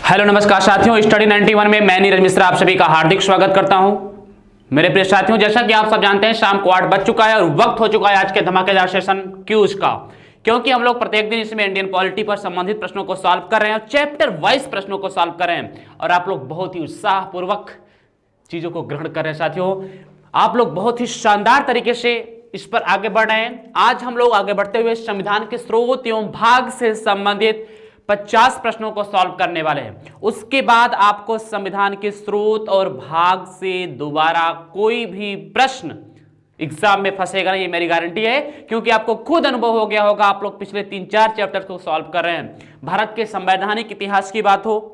Hello नमस्कार साथियों, study 91 में मैं नीरज मिश्रा आप सभी का हार्दिक स्वागत करता हूं। मेरे प्रिय साथियों, जैसा कि आप सब जानते हैं शाम को 8 बज चुका है और वक्त हो चुका है आज के धमाकेदार सेशन क्यूज का, क्योंकि हम लोग प्रत्येक दिन इसमें इंडियन पॉलिटी पर संबंधित प्रश्नों को सॉल्व कर रहे हैं और चैप्टर वाइज प्रश्नों को सॉल्व कर रहे हैं और आप लोग बहुत ही उत्साहपूर्वक चीजों को ग्रहण कर रहे हैं। साथियों, आप लोग बहुत ही शानदार तरीके से इस पर आगे बढ़ रहे हैं। आज हम लोग आगे बढ़ते हुए संविधान के स्रोत एवं भाग से संबंधित 50 प्रश्नों को सॉल्व करने वाले हैं। उसके बाद आपको संविधान के स्रोत और भाग से दोबारा कोई भी प्रश्न एग्जाम में फंसेगा नहीं, ये मेरी गारंटी है, क्योंकि आपको खुद अनुभव हो गया होगा। आप लोग पिछले 3-4 चैप्टर्स को सॉल्व कर रहे हैं। भारत के संवैधानिक इतिहास की बात हो,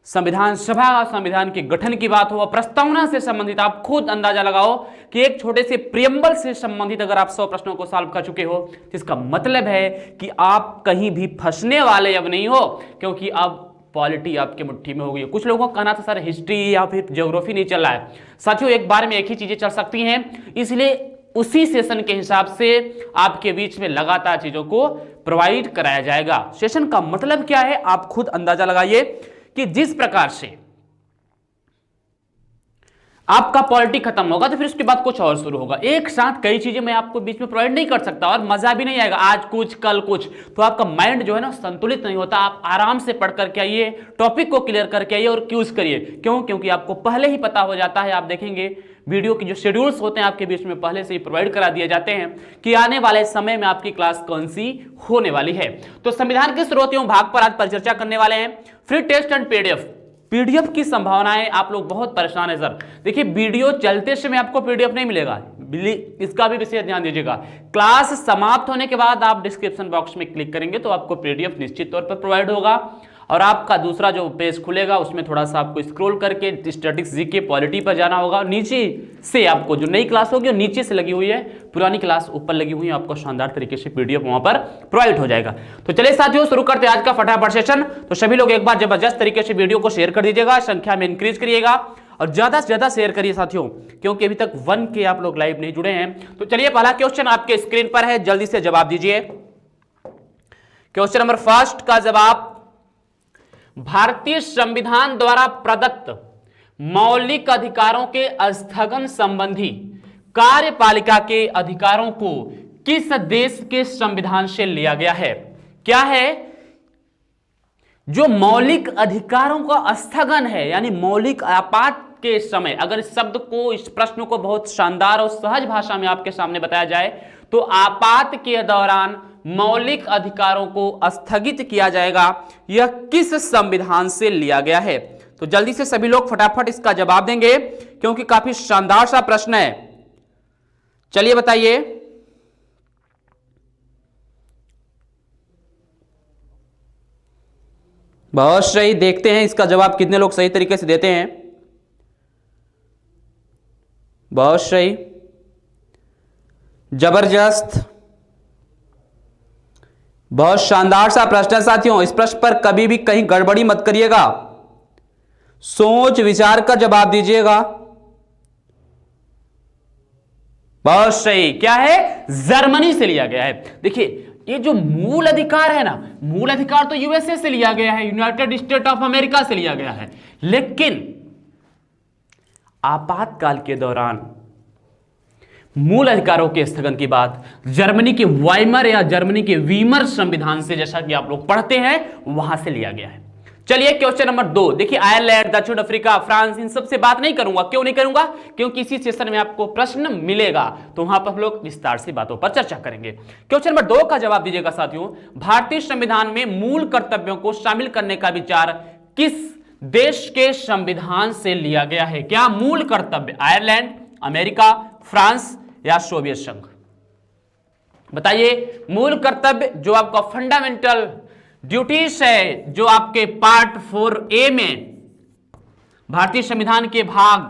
संविधान सभा और संविधान के गठन की बात हो, प्रस्तावना से संबंधित आप खुद अंदाजा लगाओ कि एक छोटे से प्रियम्बल से संबंधित अगर आप 100 प्रश्नों को सॉल्व कर चुके हो तो इसका मतलब है कि आप कहीं भी फंसने वाले अब नहीं हो, क्योंकि अब पॉलिटी आपके मुट्ठी में हो गई है। कुछ लोगों का कहना था सर हिस्ट्री या फिर ज्योग्राफी नहीं चल रहा है। साथियों, एक बार में एक ही चीजें चल सकती हैं, इसलिए उसी सेशन के हिसाब से आपके बीच में लगातार चीजों को प्रोवाइड कराया जाएगा। सेशन का मतलब क्या है आप खुद अंदाजा लगाइए कि जिस प्रकार से आपका पॉलिटी खत्म होगा तो फिर उसके बाद कुछ और शुरू होगा। एक साथ कई चीजें मैं आपको बीच में प्रोवाइड नहीं कर सकता और मजा भी नहीं आएगा, आज कुछ कल कुछ, तो आपका माइंड जो है ना संतुलित नहीं होता। आप आराम से पढ़ करके आइए, टॉपिक को क्लियर करके आइए और क्यूज करिए। क्यों? क्योंकि आपको पहले ही पता हो जाता है। आप देखेंगे वीडियो की जो शेड्यूल्स होते हैं आपके बीच में पहले से ही प्रोवाइड करा दिए जाते हैं कि आने वाले समय में आपकी क्लास कौन सी होने वाली है। तो संविधान के स्रोत एवं भाग पर आज परिचर्चा करने वाले हैं। फ्री टेस्ट एंड पीडीएफ की संभावनाएं, आप लोग बहुत परेशान है सर। देखिए, वीडियो चलते समय आपको पीडीएफ नहीं मिलेगा, इसका भी विशेष ध्यान दीजिएगा। क्लास समाप्त होने के बाद आप डिस्क्रिप्शन बॉक्स में क्लिक करेंगे तो आपको पीडीएफ निश्चित तौर पर प्रोवाइड होगा और आपका दूसरा जो पेज खुलेगा उसमें थोड़ा सा आपको स्क्रॉल करके स्टैटिक्स जीके पॉलिटी पर जाना होगा। नीचे से आपको जो नई क्लास होगी नीचे से लगी हुई है, पुरानी क्लास ऊपर लगी हुई है, आपको शानदार तरीके से पीडीएफ वहां पर प्रोवाइड हो जाएगा। तो चलिए साथियों, शुरू करते हैं आज का फटाफट सेशन। तो सभी लोग एक बार जबरदस्त तरीके से वीडियो को शेयर कर दीजिएगा, संख्या में इंक्रीज करिएगा और ज्यादा से ज्यादा शेयर करिए साथियों, क्योंकि अभी तक 1 के आप लोग लाइव नहीं जुड़े हैं। तो चलिए, पहला क्वेश्चन आपके स्क्रीन पर है, जल्दी से जवाब दीजिए। क्वेश्चन नंबर फर्स्ट का जवाब, भारतीय संविधान द्वारा प्रदत्त मौलिक अधिकारों के स्थगन संबंधी कार्यपालिका के अधिकारों को किस देश के संविधान से लिया गया है? क्या है? जो मौलिक अधिकारों का स्थगन है, यानी मौलिक आपात के समय, अगर इस शब्द को, इस प्रश्न को बहुत शानदार और सहज भाषा में आपके सामने बताया जाए तो आपात के दौरान मौलिक अधिकारों को स्थगित किया जाएगा, यह किस संविधान से लिया गया है? तो जल्दी से सभी लोग फटाफट इसका जवाब देंगे, क्योंकि काफी शानदार सा प्रश्न है। चलिए बताइए। बहुत सही, देखते हैं इसका जवाब कितने लोग सही तरीके से देते हैं। बहुत सही, जबरदस्त, बहुत शानदार सा प्रश्न है साथियों। इस प्रश्न पर कभी भी कहीं गड़बड़ी मत करिएगा, सोच विचार कर जवाब दीजिएगा। बहुत सही, क्या है? जर्मनी से लिया गया है। देखिए, ये जो मूल अधिकार है ना, मूल अधिकार तो यूएसए से लिया गया है, यूनाइटेड स्टेट ऑफ अमेरिका से लिया गया है, लेकिन आपातकाल के दौरान मूल अधिकारों के स्थगन की बात जर्मनी के वाइमर या जर्मनी के वीमर संविधान से, जैसा कि आप लोग पढ़ते हैं, वहां से लिया गया है। चलिए क्वेश्चन नंबर 2, देखिए आयरलैंड, दक्षिण अफ्रीका, फ्रांस, इन सब से बात नहीं करूंगा। क्यों नहीं करूंगा? क्योंकि इसी सेशन में आपको प्रश्न मिलेगा तो वहां पर हम लोग विस्तार से बातों पर चर्चा करेंगे। क्वेश्चन नंबर 2 का जवाब दीजिएगा साथियों। भारतीय संविधान में मूल कर्तव्यों को शामिल करने का विचार किस देश के संविधान से लिया गया है? क्या मूल कर्तव्य? आयरलैंड, अमेरिका, फ्रांस या सोवियत संघ? बताइए। मूल कर्तव्य जो आपका फंडामेंटल ड्यूटीज है, जो आपके पार्ट 4A में भारतीय संविधान के भाग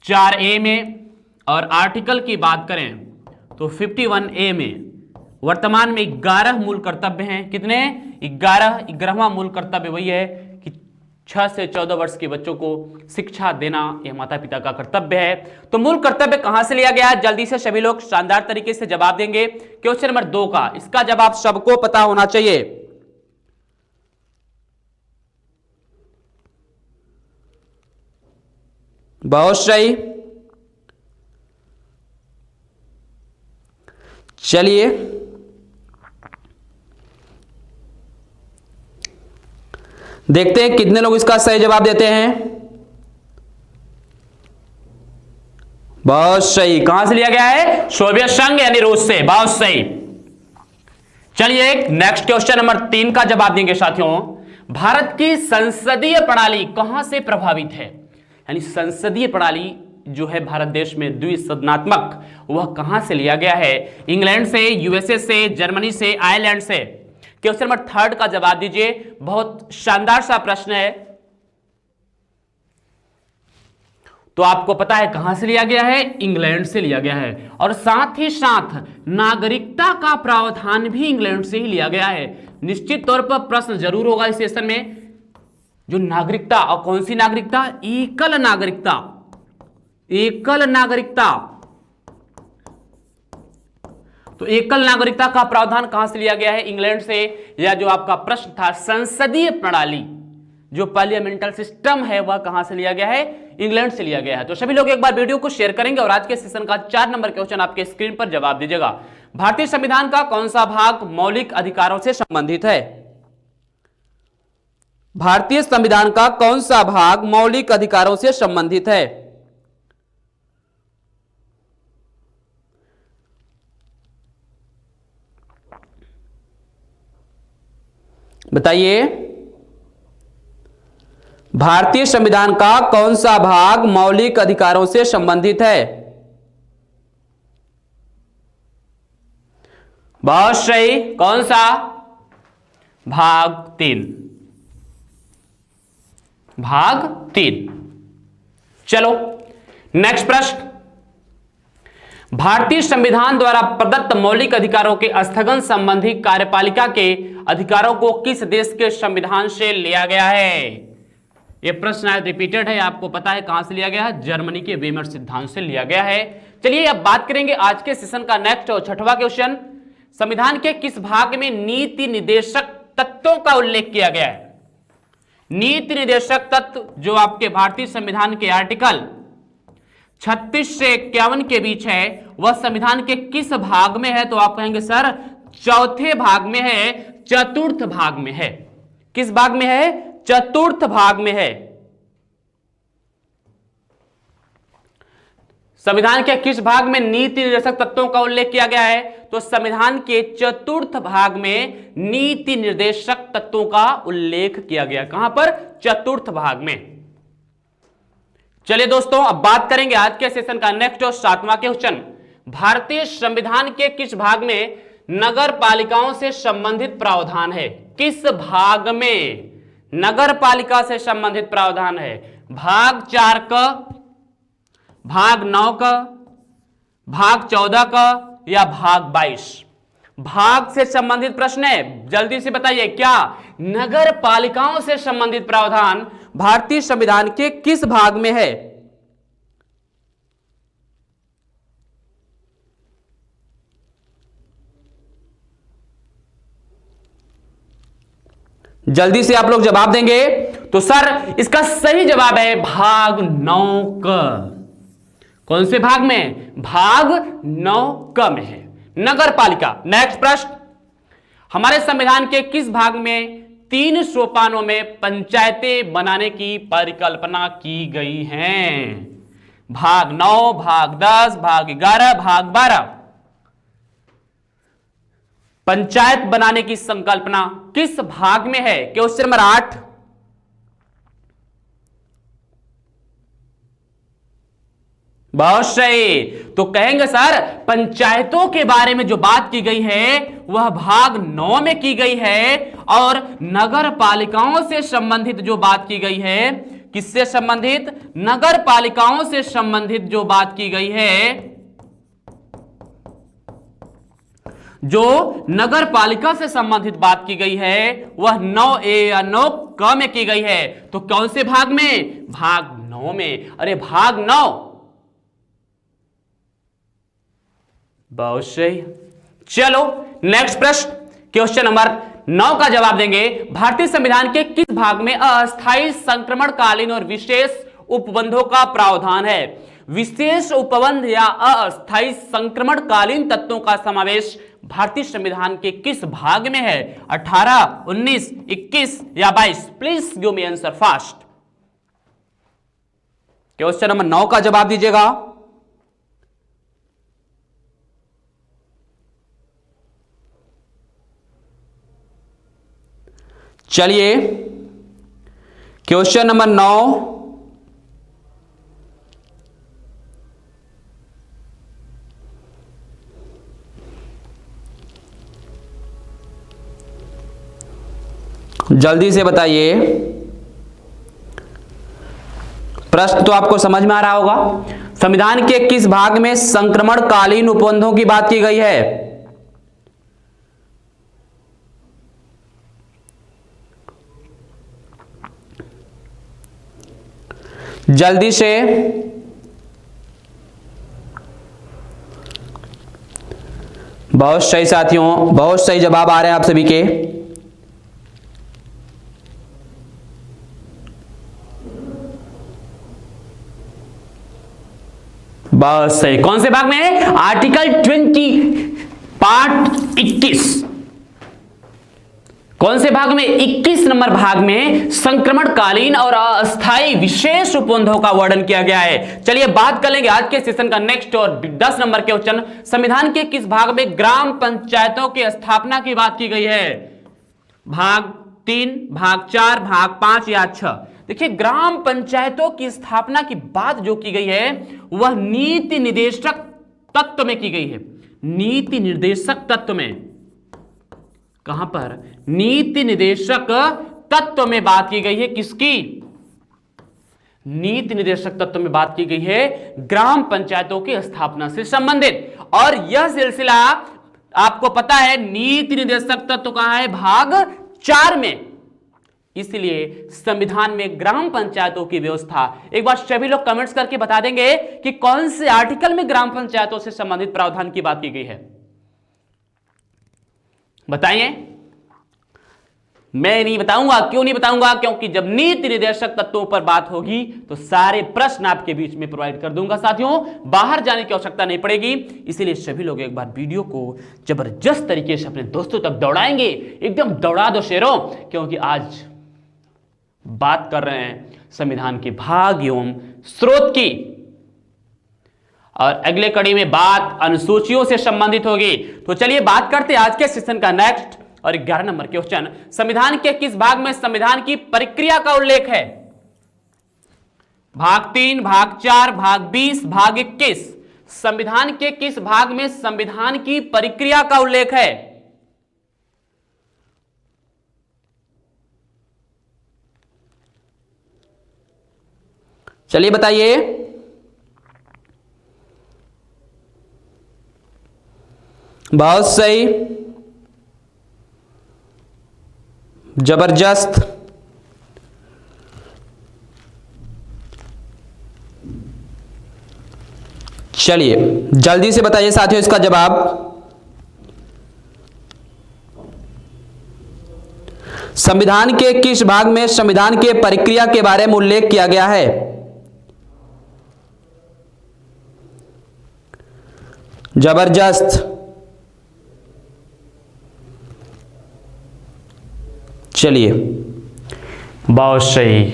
4A में और आर्टिकल की बात करें तो 51A में वर्तमान में 11 मूल कर्तव्य हैं। कितने? 11वां मूल कर्तव्य वही है कि 6 से 14 वर्ष के बच्चों को शिक्षा देना यह माता पिता का कर्तव्य है। तो मूल कर्तव्य कहां से लिया गया है? जल्दी से सभी लोग शानदार तरीके से जवाब देंगे। क्वेश्चन नंबर 2 का इसका जवाब सबको पता होना चाहिए। बहुत सही। चलिए देखते हैं कितने लोग इसका सही जवाब देते हैं। बहुत सही। कहां से लिया गया है? सोवियत संघ यानी रूस से। बहुत सही। चलिए नेक्स्ट क्वेश्चन नंबर 3 का जवाब देंगे साथियों। भारत की संसदीय प्रणाली कहां से प्रभावित है? यानी संसदीय प्रणाली जो है भारत देश में द्विसदनात्मक, वह कहां से लिया गया है? इंग्लैंड से, यूएसए से, जर्मनी से, आयरलैंड से? क्वेश्चन नंबर 3 का जवाब दीजिए। बहुत शानदार सा प्रश्न है। तो आपको पता है कहां से लिया गया है? इंग्लैंड से लिया गया है। और साथ ही साथ नागरिकता का प्रावधान भी इंग्लैंड से ही लिया गया है। निश्चित तौर पर प्रश्न जरूर होगा इस सेशन में, जो नागरिकता, और कौन सी नागरिकता? एकल नागरिकता। एकल नागरिकता। तो एकल नागरिकता का प्रावधान कहां से लिया गया है? इंग्लैंड से। या जो आपका प्रश्न था संसदीय प्रणाली, जो पार्लियामेंटल सिस्टम है, वह कहां से लिया गया है? इंग्लैंड से लिया गया है। तो सभी लोग एक बार वीडियो को शेयर करेंगे और आज के सेशन का 4 नंबर क्वेश्चन आपके स्क्रीन पर जवाब दीजिएगा। भारतीय संविधान का कौन सा भाग मौलिक अधिकारों से संबंधित है? भारतीय संविधान का कौन सा भाग मौलिक अधिकारों से संबंधित है? बताइए। भारतीय संविधान का कौन सा भाग मौलिक अधिकारों से संबंधित है? बहुत सही। कौन सा? भाग 3। भाग 3। चलो नेक्स्ट प्रश्न। भारतीय संविधान द्वारा प्रदत्त मौलिक अधिकारों के स्थगन संबंधी कार्यपालिका के अधिकारों को किस देश के संविधान से लिया गया है? यह प्रश्न शायद रिपीटेड है, आपको पता है कहां से लिया गया है? जर्मनी के वेमर सिद्धांत से लिया गया है। चलिए अब बात करेंगे आज के सेशन का नेक्स्ट और 6वां क्वेश्चन। संविधान के किस भाग में नीति निर्देशक तत्वों का उल्लेख किया गया है? नीति निर्देशक तत्व जो आपके भारतीय संविधान के आर्टिकल 36 से 51 के बीच है, वह संविधान के किस भाग में है? तो आप कहेंगे सर चौथे भाग में है, चतुर्थ भाग में है। किस भाग में है? चतुर्थ भाग में है। संविधान के किस भाग में नीति निर्देशक तत्वों का उल्लेख किया गया है? तो संविधान के चतुर्थ भाग में नीति निर्देशक तत्वों का उल्लेख किया गया। कहां पर? चतुर्थ भाग में। चलिए दोस्तों अब बात करेंगे आज के सेशन का नेक्स्ट और 7वां क्वेश्चन। भारतीय संविधान के किस भाग में नगर पालिकाओं से संबंधित प्रावधान है? किस भाग में नगर पालिका से संबंधित प्रावधान है? भाग 4 का, भाग 9 का, भाग 14 का या भाग 22? भाग से संबंधित प्रश्न है, जल्दी से बताइए। क्या नगर पालिकाओं से संबंधित प्रावधान भारतीय संविधान के किस भाग में है? जल्दी से आप लोग जवाब देंगे। तो सर इसका सही जवाब है भाग 9 का। कौन से भाग में? भाग 9 क में है नगर पालिका। नेक्स्ट प्रश्न। हमारे संविधान के किस भाग में 3 सोपानों में पंचायतें बनाने की परिकल्पना की गई है? भाग 9, भाग 10, भाग 11, भाग 12? पंचायत बनाने की संकल्पना किस भाग में है? Question number 8। बहुत सही। तो कहेंगे सर पंचायतों के बारे में जो बात की गई है वह भाग 9 में की गई है, और नगर पालिकाओं से संबंधित जो बात की गई है, किससे संबंधित? नगर पालिकाओं से संबंधित जो बात की गई है, जो नगर पालिका से संबंधित बात की गई है, वह 9A या 9क में की गई है। तो कौन से भाग में? भाग 9 में। अरे भाग 9। बहुत सही। चलो नेक्स्ट प्रश्न, क्वेश्चन नंबर 9 का जवाब देंगे। भारतीय संविधान के किस भाग में अस्थायी संक्रमणकालीन और विशेष उपबंधों का प्रावधान है। विशेष उपबंध या अस्थायी संक्रमणकालीन तत्वों का समावेश भारतीय संविधान के किस भाग में है? 18, 19, 21 या 22? Please give me answer fast. Question number 9 का जवाब दीजिएगा। चलिए क्वेश्चन नंबर 9, जल्दी से बताइए। प्रश्न तो आपको समझ में आ रहा होगा। संविधान के किस भाग में संक्रमणकालीन उपबंधों की बात की गई है? जल्दी से, बहुत सही साथियों, बहुत सही जवाब आ रहे हैं आप सभी के। बहुत सही। कौन से भाग में है? Article 20 part 21। कौन से भाग में? 21 नंबर भाग में संक्रमणकालीन और अस्थायी विशेष उपबंधों का वर्णन किया गया है। चलिए बात कर लेंगे आज के सेशन का नेक्स्ट और 10 नंबर के क्वेश्चन। संविधान के किस भाग में ग्राम पंचायतों की स्थापना की बात की गई है? भाग 3, भाग 4, भाग 5 या 6? देखिए, ग्राम पंचायतों की स्थापना की बात जो की गई है वह नीति निर्देशक तत्व में की गई है। नीति निर्देशक तत्व में, कहां पर? नीति निर्देशक तत्व में बात की गई है। किसकी? नीति निर्देशक तत्व में बात की गई है ग्राम पंचायतों की स्थापना से संबंधित। और यह सिलसिला आपको पता है नीति निर्देशक तत्व कहां है? भाग 4 में। इसलिए संविधान में ग्राम पंचायतों की व्यवस्था, एक बार सभी लोग कमेंट्स करके बता देंगे कि कौन से आर्टिकल में ग्राम पंचायतों से संबंधित प्रावधान की बात की गई है? बताइए। मैं नहीं बताऊंगा। क्यों नहीं बताऊंगा? क्योंकि जब नीति निर्देशक तत्वों पर बात होगी तो सारे प्रश्न आपके बीच में प्रोवाइड कर दूंगा साथियों, बाहर जाने की आवश्यकता नहीं पड़ेगी। इसीलिए सभी लोग एक बार वीडियो को जबरदस्त तरीके से अपने दोस्तों तक दौड़ाएंगे। एकदम दौड़ा दो शेरों, क्योंकि आज बात कर रहे हैं संविधान के भाग एवं स्रोत की, और अगले कड़ी में बात अनुसूचियों से संबंधित होगी। तो चलिए बात करते हैं आज के सेशन का नेक्स्ट और 11 नंबर क्वेश्चन। संविधान के किस भाग में संविधान की प्रक्रिया का उल्लेख है? भाग 3, भाग 4, भाग 20, भाग 21? संविधान के किस भाग में संविधान की प्रक्रिया का उल्लेख है? चलिए बताइए। बहुत सही, जबरदस्त। चलिए जल्दी से बताइए साथियों इसका जवाब। संविधान के किस भाग में संविधान के प्रक्रिया के बारे में उल्लेख किया गया है? जबरदस्त। चलिए बहुत सही।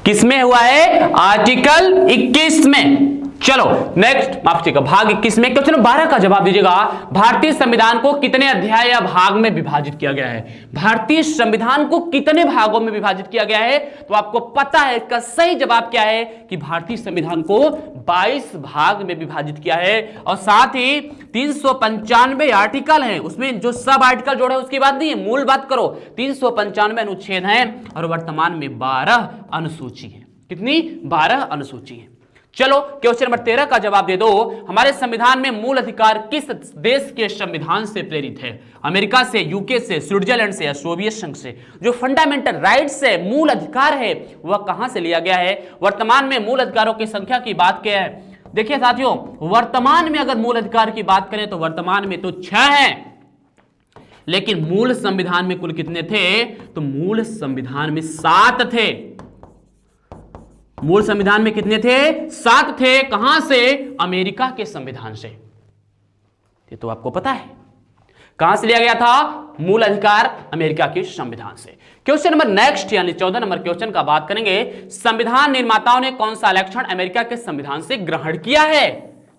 किसमें हुआ है? आर्टिकल 21 में। चलो नेक्स्ट, माफ कीजिएगा, भाग 21 में क्वेश्चन 12 का जवाब दीजिएगा। भारतीय संविधान को कितने अध्याय या भाग में विभाजित किया गया है? भारतीय संविधान को कितने भागों में विभाजित किया गया है? तो आपको पता है इसका सही जवाब क्या है कि भारतीय संविधान को 22 भाग में विभाजित किया है। और साथ ही 395 आर्टिकल हैं, उसमें जो सब आर्टिकल जोड़े उसकी बात नहीं है, मूल बात करो। 395 अनुच्छेद हैं और वर्तमान में 12 अनुसूची है। कितनी? 12 अनुसूची है। चलो क्वेश्चन नंबर 13 का जवाब दे दो। हमारे संविधान में मूल अधिकार किस देश के संविधान से प्रेरित है? अमेरिका से, यूके से, स्विट्जरलैंड से या सोवियत संघ से? जो फंडामेंटल राइट्स है, मूल अधिकार है, वह कहां से लिया गया है? वर्तमान में मूल अधिकारों की संख्या की बात क्या है? देखिए साथियों, वर्तमान में अगर मूल अधिकार की बात करें तो वर्तमान में तो 6 हैं, लेकिन मूल संविधान में कुल कितने थे? तो मूल संविधान में 7 थे। मूल संविधान में कितने थे? 7 थे। कहां से? अमेरिका के संविधान से। ये तो आपको पता है। कहां से लिया गया था? मूल अधिकार अमेरिका के संविधान से। क्वेश्चन नंबर नेक्स्ट यानी 14 नंबर क्वेश्चन का बात करेंगे। संविधान निर्माताओं ने कौन सा लक्षण अमेरिका के संविधान से ग्रहण किया है?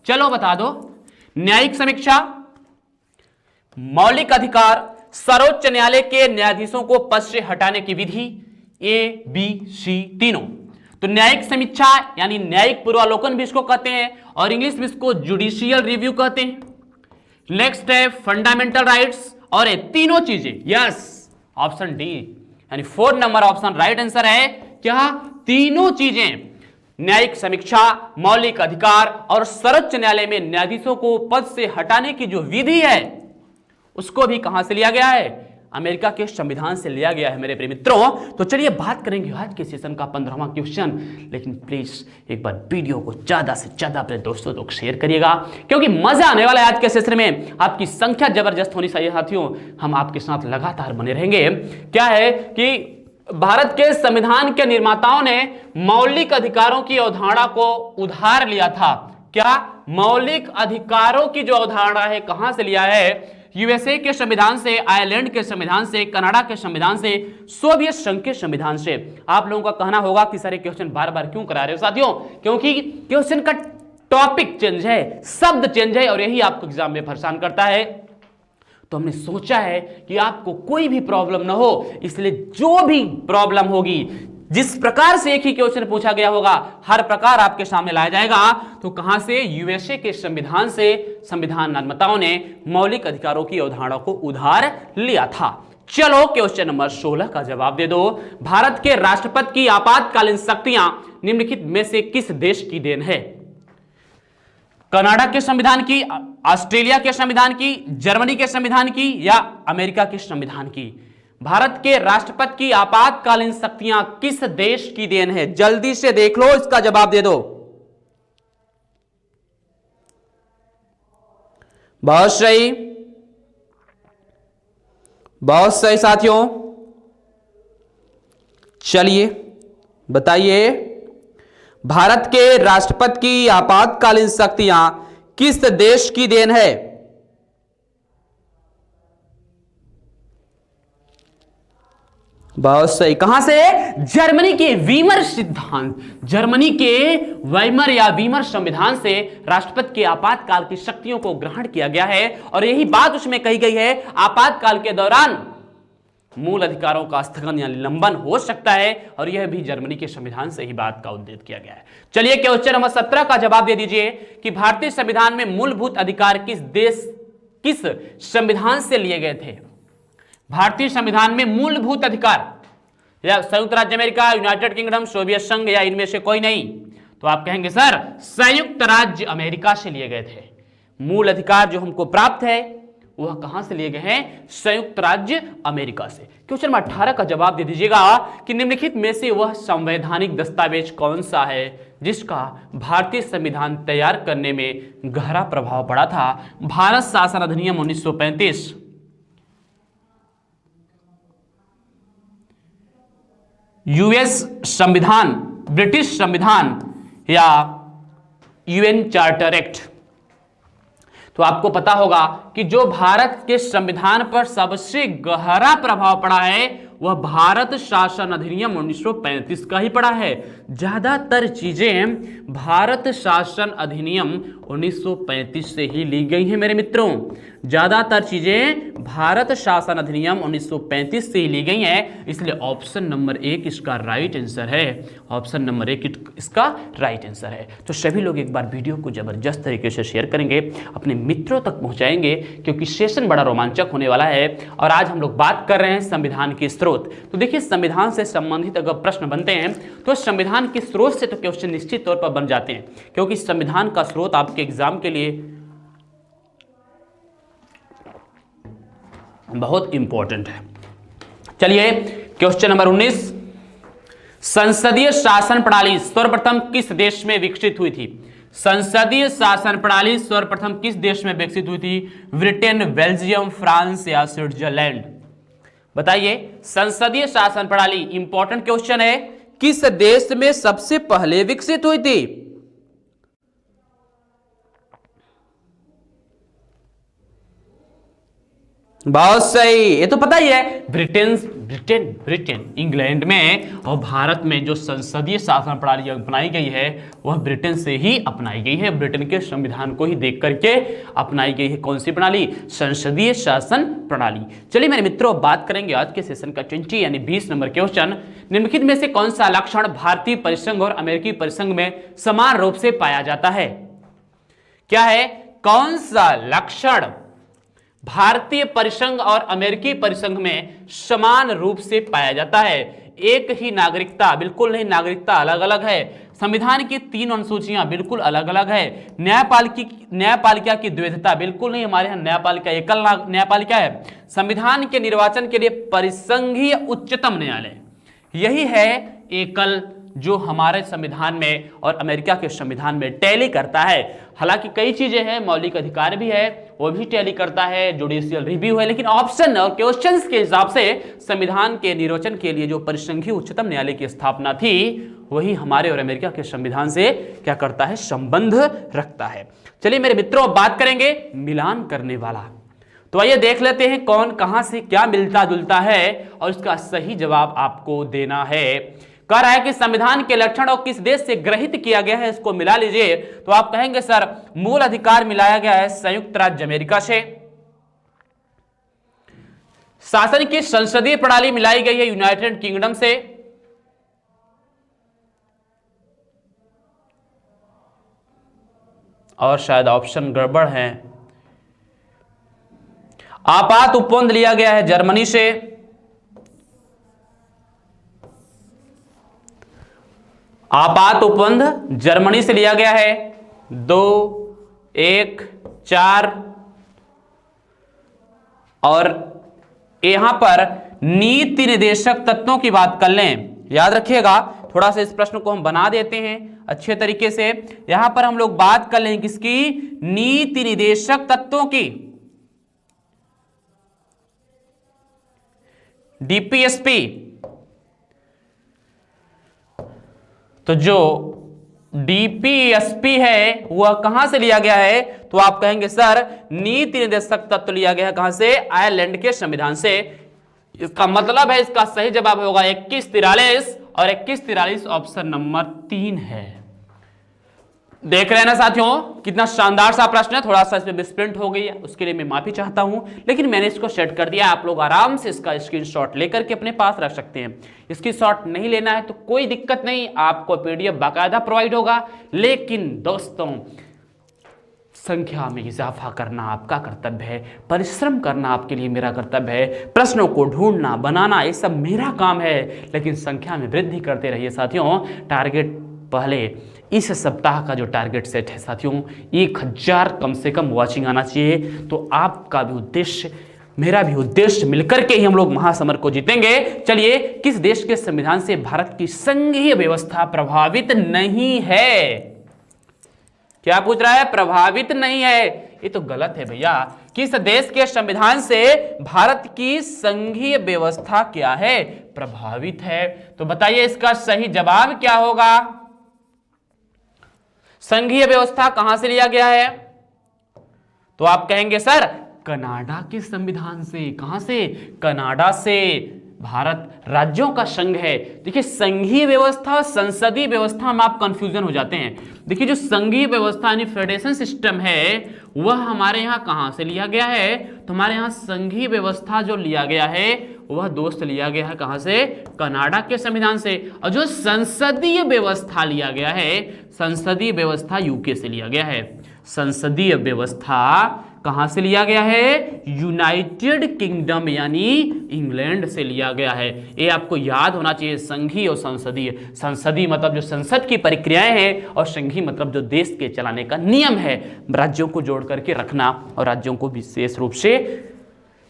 चलो बता दो। न्यायिक समीक्षा, मौलिक अधिकार, सर्वोच्च न्यायालय के न्यायाधीशों को पद से हटाने की विधि, ए बी सी तीनों। तो न्यायिक समीक्षा यानी न्यायिक पूर्वावलोकन भी इसको कहते हैं और इंग्लिश में इसको जुडिशियल रिव्यू कहते हैं। नेक्स्ट है फंडामेंटल राइट्स और ये तीनों चीजें। यस, ऑप्शन डी यानी 4 नंबर ऑप्शन राइट आंसर है। क्या? तीनों चीजें, न्यायिक समीक्षा, मौलिक अधिकार और सर्वोच्च न्यायालय में न्यायाधीशों को पद से हटाने की जो विधि है उसको भी कहां से लिया गया है? अमेरिका के संविधान से लिया गया है मेरे प्रिय मित्रों। तो चलिए बात करेंगे आज के सेशन का 15वां क्वेश्चन। लेकिन प्लीज एक बार वीडियो को ज्यादा से ज्यादा अपने दोस्तों तक शेयर करिएगा क्योंकि मजा आने वाला है आज के सेशन में। आपकी संख्या जबरदस्त होनी चाहिए साथियों, हम आपके साथ लगातार बने रहेंगे। क्या है कि भारत के संविधान के निर्माताओं ने मौलिक अधिकारों की अवधारणा को उधार लिया था। क्या? मौलिक अधिकारों की जो अवधारणा है कहां से लिया है? यूएसए के संविधान से, आयरलैंड के संविधान से, कनाडा के संविधान से, सोवियत संघ के संविधान से। आप लोगों का कहना होगा कि सारे क्वेश्चन बार बार क्यों करा रहे हो साथियों? क्योंकि क्वेश्चन का टॉपिक चेंज है, शब्द चेंज है और यही आपको एग्जाम में परेशान करता है। तो हमने सोचा है कि आपको कोई भी प्रॉब्लम ना हो, इसलिए जो भी प्रॉब्लम होगी, जिस प्रकार से एक ही क्वेश्चन पूछा गया होगा हर प्रकार आपके सामने लाया जाएगा। तो कहां से? यूएसए के संविधान से संविधान निर्माताओं ने मौलिक अधिकारों की अवधारणा को उधार लिया था। चलो क्वेश्चन नंबर 16 का जवाब दे दो। भारत के राष्ट्रपति की आपातकालीन शक्तियां निम्नलिखित में से किस देश की देन है? कनाडा के संविधान की, ऑस्ट्रेलिया के संविधान की, जर्मनी के संविधान की या अमेरिका के संविधान की? भारत के राष्ट्रपति की आपातकालीन शक्तियां किस देश की देन है? जल्दी से देख लो, इसका जवाब दे दो। बहुत सही, बहुत सही साथियों। चलिए बताइए, भारत के राष्ट्रपति की आपातकालीन शक्तियां किस देश की देन है? बहुत सही। कहां से? जर्मनी के वीमर सिद्धांत, जर्मनी के वाइमर या वीमर संविधान से राष्ट्रपति के आपातकाल की शक्तियों को ग्रहण किया गया है और यही बात उसमें कही गई है, आपातकाल के दौरान मूल अधिकारों का स्थगन या निलंबन हो सकता है और यह भी जर्मनी के संविधान से ही बात का उल्लेख किया गया है। चलिए क्वेश्चन नंबर 17 का जवाब दे दीजिए कि भारतीय संविधान में मूलभूत अधिकार किस संविधान से लिए गए थे? भारतीय संविधान में मूलभूत अधिकार, या संयुक्त राज्य अमेरिका, यूनाइटेड किंगडम, सोवियत संघ या इनमें से कोई नहीं? तो आप कहेंगे सर संयुक्त राज्य अमेरिका से लिए गए थे। मूल अधिकार जो हमको प्राप्त है वह कहां से लिए गए हैं? संयुक्त राज्य अमेरिका से। क्वेश्चन नंबर 18 का जवाब दे दीजिएगा कि निम्नलिखित में से वह संवैधानिक दस्तावेज कौन सा है जिसका भारतीय संविधान तैयार करने में गहरा प्रभाव पड़ा था? भारत शासन अधिनियम 1935, यूएस संविधान, ब्रिटिश संविधान या यूएन चार्टर एक्ट? तो आपको पता होगा कि जो भारत के संविधान पर सबसे गहरा प्रभाव पड़ा है वह भारत शासन अधिनियम 1935 का ही पड़ा है। ज्यादातर चीजें भारत शासन अधिनियम 1935 से ही ली गई हैं मेरे मित्रों। ज्यादातर चीजें भारत शासन अधिनियम 1935 से ही ली गई हैं, इसलिए ऑप्शन नंबर 1 इसका राइट आंसर है। ऑप्शन नंबर 1 इसका राइट आंसर है। तो सभी लोग एक बार वीडियो को जबरदस्त तरीके से शेयर करेंगे, अपने मित्रों तक पहुंचाएंगे क्योंकि सेशन बड़ा रोमांचक होने वाला है। और आज हम लोग बात कर रहे हैं संविधान के स्रोत। तो देखिए, संविधान से संबंधित अगर प्रश्न बनते हैं तो संविधान के स्रोत से तो क्वेश्चन निश्चित तौर पर बन जाते हैं, क्योंकि संविधान का स्रोत आपके एग्जाम के लिए बहुत इंपॉर्टेंट है। चलिए क्वेश्चन नंबर 19, संसदीय शासन प्रणाली सर्वप्रथम किस देश में विकसित हुई थी? संसदीय शासन प्रणाली सर्वप्रथम किस देश में विकसित हुई थी? ब्रिटेन, बेल्जियम, फ्रांस या स्विट्जरलैंड? बताइए। संसदीय शासन प्रणाली इंपॉर्टेंट क्वेश्चन है, किस देश में सबसे पहले विकसित हुई थी? बहुत सही, ये तो पता ही है, ब्रिटेन इंग्लैंड में और भारत में जो संसदीय शासन प्रणाली अपनाई गई है वह ब्रिटेन से ही अपनाई गई है। ब्रिटेन के संविधान को ही देख करके अपनाई गई है। कौन सी प्रणाली? संसदीय शासन प्रणाली। चलिए मेरे मित्रों, बात करेंगे आज के सेशन का 20 यानी 20 नंबर क्वेश्चन। निम्नलिखित में से कौन सा लक्षण भारतीय परिसंघ और अमेरिकी परिसंघ में समान रूप से पाया जाता है? क्या है? कौन सा लक्षण भारतीय परिसंघ और अमेरिकी परिसंघ में समान रूप से पाया जाता है? एक ही नागरिकता, बिल्कुल नहीं, नागरिकता अलग अलग है। संविधान की 3 अनुसूचियां बिल्कुल अलग अलग है। न्यायपालिका की द्वैधता, बिल्कुल नहीं, हमारे यहाँ न्यायपालिका एकल न्यायपालिका है। संविधान के निर्वाचन के लिए परिसंघीय उच्चतम न्यायालय, यही है एकल जो हमारे संविधान में और अमेरिका के संविधान में टैली करता है। हालांकि कई चीजें हैं, मौलिक अधिकार भी है, वो भी टैली करता है, जुडिशियल रिव्यू है, लेकिन ऑप्शन और क्वेश्चंस के हिसाब से संविधान के निर्वचन के लिए जो परिसंघीय उच्चतम न्यायालय की स्थापना थी वही हमारे और अमेरिका के संविधान से क्या करता है? संबंध रखता है। चलिए मेरे मित्रों, बात करेंगे मिलान करने वाला। तो आइए देख लेते हैं कौन कहां से क्या मिलता जुलता है और इसका सही जवाब आपको देना है। कह रहा है कि संविधान के लक्षण और किस देश से ग्रहित किया गया है, इसको मिला लीजिए। तो आप कहेंगे सर मूल अधिकार मिलाया गया है संयुक्त राज्य अमेरिका से, शासन की संसदीय प्रणाली मिलाई गई है यूनाइटेड किंगडम से, और शायद ऑप्शन गड़बड़ है, आपात उपबंध लिया गया है जर्मनी से, आपात उपबंध जर्मनी से लिया गया है। 2, 1, 4 और यहां पर नीति निर्देशक तत्वों की बात कर लें। याद रखिएगा, थोड़ा सा इस प्रश्न को हम बना देते हैं अच्छे तरीके से। यहां पर हम लोग बात कर लें किसकी? नीति निर्देशक तत्वों की। डीपीएसपी, तो जो डीपीएसपी है वह कहां से लिया गया है? तो आप कहेंगे सर नीति निर्देशक तत्व लिया गया है कहां से? आयरलैंड के संविधान से। इसका मतलब है इसका सही जवाब होगा 2143 और 2143 ऑप्शन नंबर 3 है। देख रहे हैं ना साथियों, कितना शानदार सा प्रश्न है। थोड़ा सा इसमें मिसप्रिंट हो गई है, उसके लिए मैं माफी चाहता हूं, लेकिन मैंने इसको सेट कर दिया। आप लोग आराम से इसका स्क्रीनशॉट लेकर के अपने पास रख सकते हैं। स्क्रीनशॉट नहीं लेना है तो कोई दिक्कत नहीं, आपको पीडीएफ बाकायदा प्रोवाइड होगा। लेकिन दोस्तों, संख्या में इजाफा करना आपका कर्तव्य है, परिश्रम करना आपके लिए मेरा कर्तव्य है, प्रश्नों को ढूंढना बनाना ये सब मेरा काम है, लेकिन संख्या में वृद्धि करते रहिए साथियों। टारगेट पहले इस सप्ताह का जो टारगेट सेट है साथियों, 1000 कम से कम वॉचिंग आना चाहिए। तो आपका भी उद्देश्य मेरा भी उद्देश्य मिलकर के ही हम लोग महासमर को जीतेंगे। चलिए, किस देश के संविधान से भारत की संघीय व्यवस्था प्रभावित नहीं है? क्या पूछ रहा है? प्रभावित नहीं है, ये तो गलत है भैया। किस देश के संविधान से भारत की संघीय व्यवस्था क्या है? प्रभावित है। तो बताइए इसका सही जवाब क्या होगा? संघीय व्यवस्था कहां से लिया गया है? तो आप कहेंगे सर कनाडा के संविधान से। कहां से? कनाडा से। भारत राज्यों का संघ है। देखिए, संघीय व्यवस्था संसदीय व्यवस्था में आप कंफ्यूजन हो जाते हैं। देखिए, जो संघीय व्यवस्था यानी फेडरेशन सिस्टम है वह हमारे यहाँ कहां से लिया गया है? तो हमारे यहाँ संघीय व्यवस्था जो लिया गया है वह दोस्त लिया गया है कहां से? कनाडा के संविधान से। और जो संसदीय व्यवस्था लिया गया है, संसदीय व्यवस्था यूके से लिया गया है। संसदीय व्यवस्था कहां से लिया गया है? यूनाइटेड किंगडम यानी इंग्लैंड से लिया गया है। ये आपको याद होना चाहिए, संघीय और संसदीय। संसदीय मतलब जो संसद की प्रक्रियाएं हैं और संघीय मतलब जो देश के चलाने का नियम है, राज्यों को जोड़ करके रखना और राज्यों को विशेष रूप से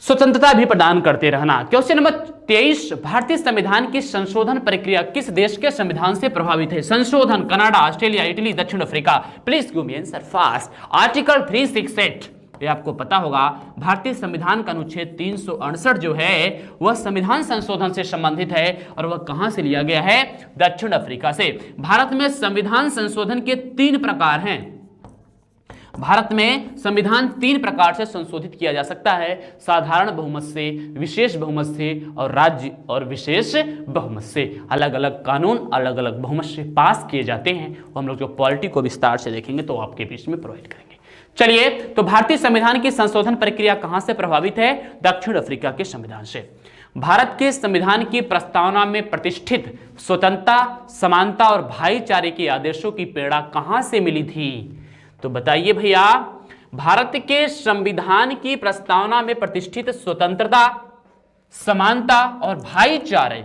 स्वतंत्रता भी प्रदान करते रहना। क्वेश्चन नंबर 23, भारतीय संविधान की संशोधन प्रक्रिया किस देश के संविधान से प्रभावित है? संशोधन कनाडा, ऑस्ट्रेलिया, इटली, दक्षिण Africa. Please give me answer fast. Article 368 ये आपको पता होगा भारतीय संविधान का अनुच्छेद 368 जो है वह संविधान संशोधन से संबंधित है और वह कहां से लिया गया है? दक्षिण अफ्रीका से। भारत में संविधान संशोधन के 3 प्रकार हैं। भारत में संविधान 3 प्रकार से संशोधित किया जा सकता है, साधारण बहुमत से, विशेष बहुमत से और राज्य और विशेष बहुमत से। अलग अलग कानून अलग अलग बहुमत से पास किए जाते हैं। हम लोग जो पॉलिटी को विस्तार से देखेंगे तो आपके बीच में प्रोवाइड करेंगे। चलिए, तो भारतीय संविधान की संशोधन प्रक्रिया कहां से प्रभावित है? दक्षिण अफ्रीका के संविधान से। भारत के संविधान की प्रस्तावना में प्रतिष्ठित स्वतंत्रता, समानता और भाईचारे के आदर्शों की प्रेरणा कहां से मिली थी? तो बताइए भैया, भारत के संविधान की प्रस्तावना में प्रतिष्ठित स्वतंत्रता, समानता और भाईचारे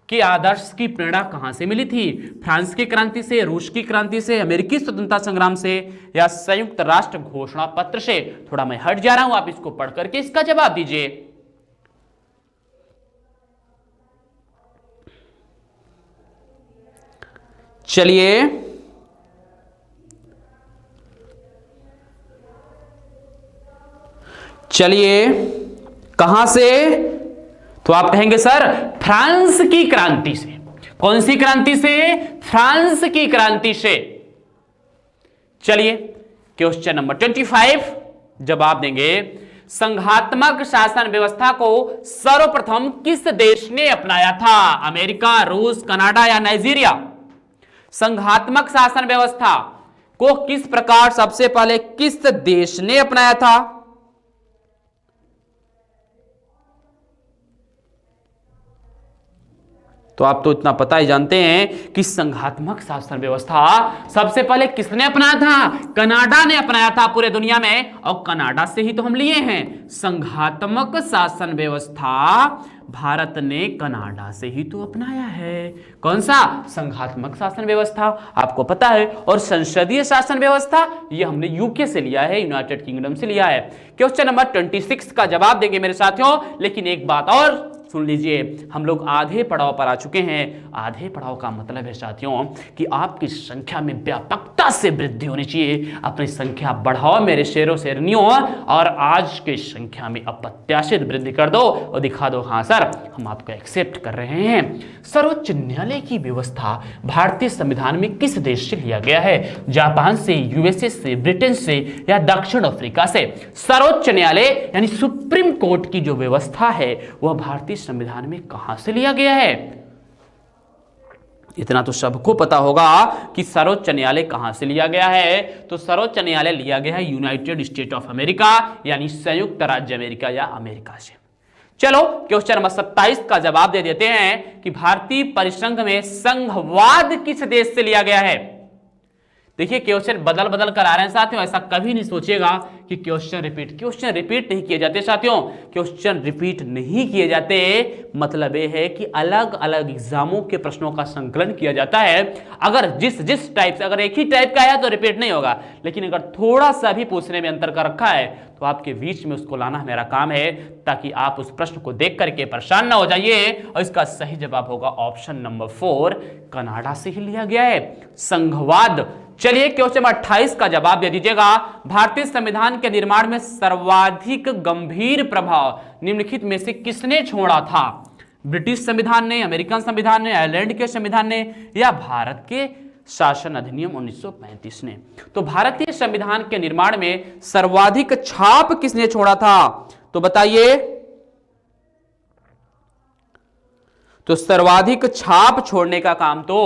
के आदर्श की प्रेरणा कहां से मिली थी? फ्रांस की क्रांति से, रूस की क्रांति से, अमेरिकी स्वतंत्रता संग्राम से या संयुक्त राष्ट्र घोषणा पत्र से? थोड़ा मैं हट जा रहा हूं, आप इसको पढ़ करके इसका जवाब दीजिए। चलिए कहां से? तो आप कहेंगे सर फ्रांस की क्रांति से। कौन सी क्रांति से? फ्रांस की क्रांति से। चलिए, क्वेश्चन नंबर 25 जवाब देंगे। संघात्मक शासन व्यवस्था को सर्वप्रथम किस देश ने अपनाया था? अमेरिका, रूस, कनाडा या नाइजीरिया? संघात्मक शासन व्यवस्था को किस प्रकार सबसे पहले किस देश ने अपनाया था? तो आप तो इतना पता ही जानते हैं कि संघात्मक शासन व्यवस्था सबसे पहले किसने अपनाया था? कनाडा ने अपनाया था पूरे दुनिया में, और कनाडा से ही तो हम लिए हैं। संघात्मक शासन व्यवस्था भारत ने कनाडा से ही तो अपनाया है। कौन सा? संघात्मक शासन व्यवस्था, आपको पता है। और संसदीय शासन व्यवस्था ये हमने यूके से लिया है, यूनाइटेड किंगडम से लिया है। क्वेश्चन नंबर 26 का जवाब देंगे मेरे साथियों, लेकिन एक बात और सुन लीजिए, हम लोग आधे पड़ाव पर आ चुके हैं। आधे पड़ाव का मतलब है साथियों कि आपकी संख्या में व्यापकता से वृद्धि होनी चाहिए। अपनी संख्या बढ़ाओ मेरे शेरों शेरनियों, और आज की संख्या में अप्रत्याशित वृद्धि कर दो और दिखा दो हाँ सर हम आपको एक्सेप्ट कर रहे हैं। सर्वोच्च न्यायालय की व्यवस्था भारतीय संविधान में किस देश से लिया गया है? जापान से, यूएसए से, ब्रिटेन से या दक्षिण अफ्रीका से? सर्वोच्च न्यायालय यानी सुप्रीम कोर्ट की जो व्यवस्था है वह भारतीय संविधान में कहां से लिया गया है? इतना तो सबको पता होगा कि सर्वोच्च न्यायालय कहां से लिया गया है। तो सर्वोच्च न्यायालय लिया गया है यूनाइटेड स्टेट ऑफ अमेरिका यानी संयुक्त राज्य अमेरिका या अमेरिका से। चलो क्वेश्चन नंबर 27 का जवाब दे देते हैं कि भारतीय परिसंघ में संघवाद किस देश से लिया गया है? देखिए क्वेश्चन बदल बदल कर आ रहे हैं साथियों, ऐसा कभी नहीं सोचिएगा कि क्वेश्चन रिपीट नहीं किए जाते साथियों। क्वेश्चन रिपीट नहीं किए जाते मतलब ये है कि अलग अलग एग्जामों के प्रश्नों का संकलन किया जाता है। अगर जिस टाइप से अगर एक ही टाइप का है तो रिपीट नहीं होगा, लेकिन अगर थोड़ा सा भी पूछने में अंतर कर रखा है तो आपके बीच में उसको लाना मेरा काम है, ताकि आप उस प्रश्न को देख करके परेशान ना हो जाइए। और इसका सही जवाब होगा ऑप्शन नंबर 4, कनाडा से ही लिया गया है संघवाद। चलिए क्वेश्चन नंबर 28 का जवाब दे दीजिएगा। भारतीय संविधान के निर्माण में सर्वाधिक गंभीर प्रभाव निम्नलिखित में से किसने छोड़ा था? ब्रिटिश संविधान ने, अमेरिकन संविधान ने, आयरलैंड के संविधान ने या भारत के शासन अधिनियम 1935 ने? तो भारतीय संविधान के निर्माण में सर्वाधिक छाप किसने छोड़ा था? तो बताइए। तो सर्वाधिक छाप छोड़ने का काम तो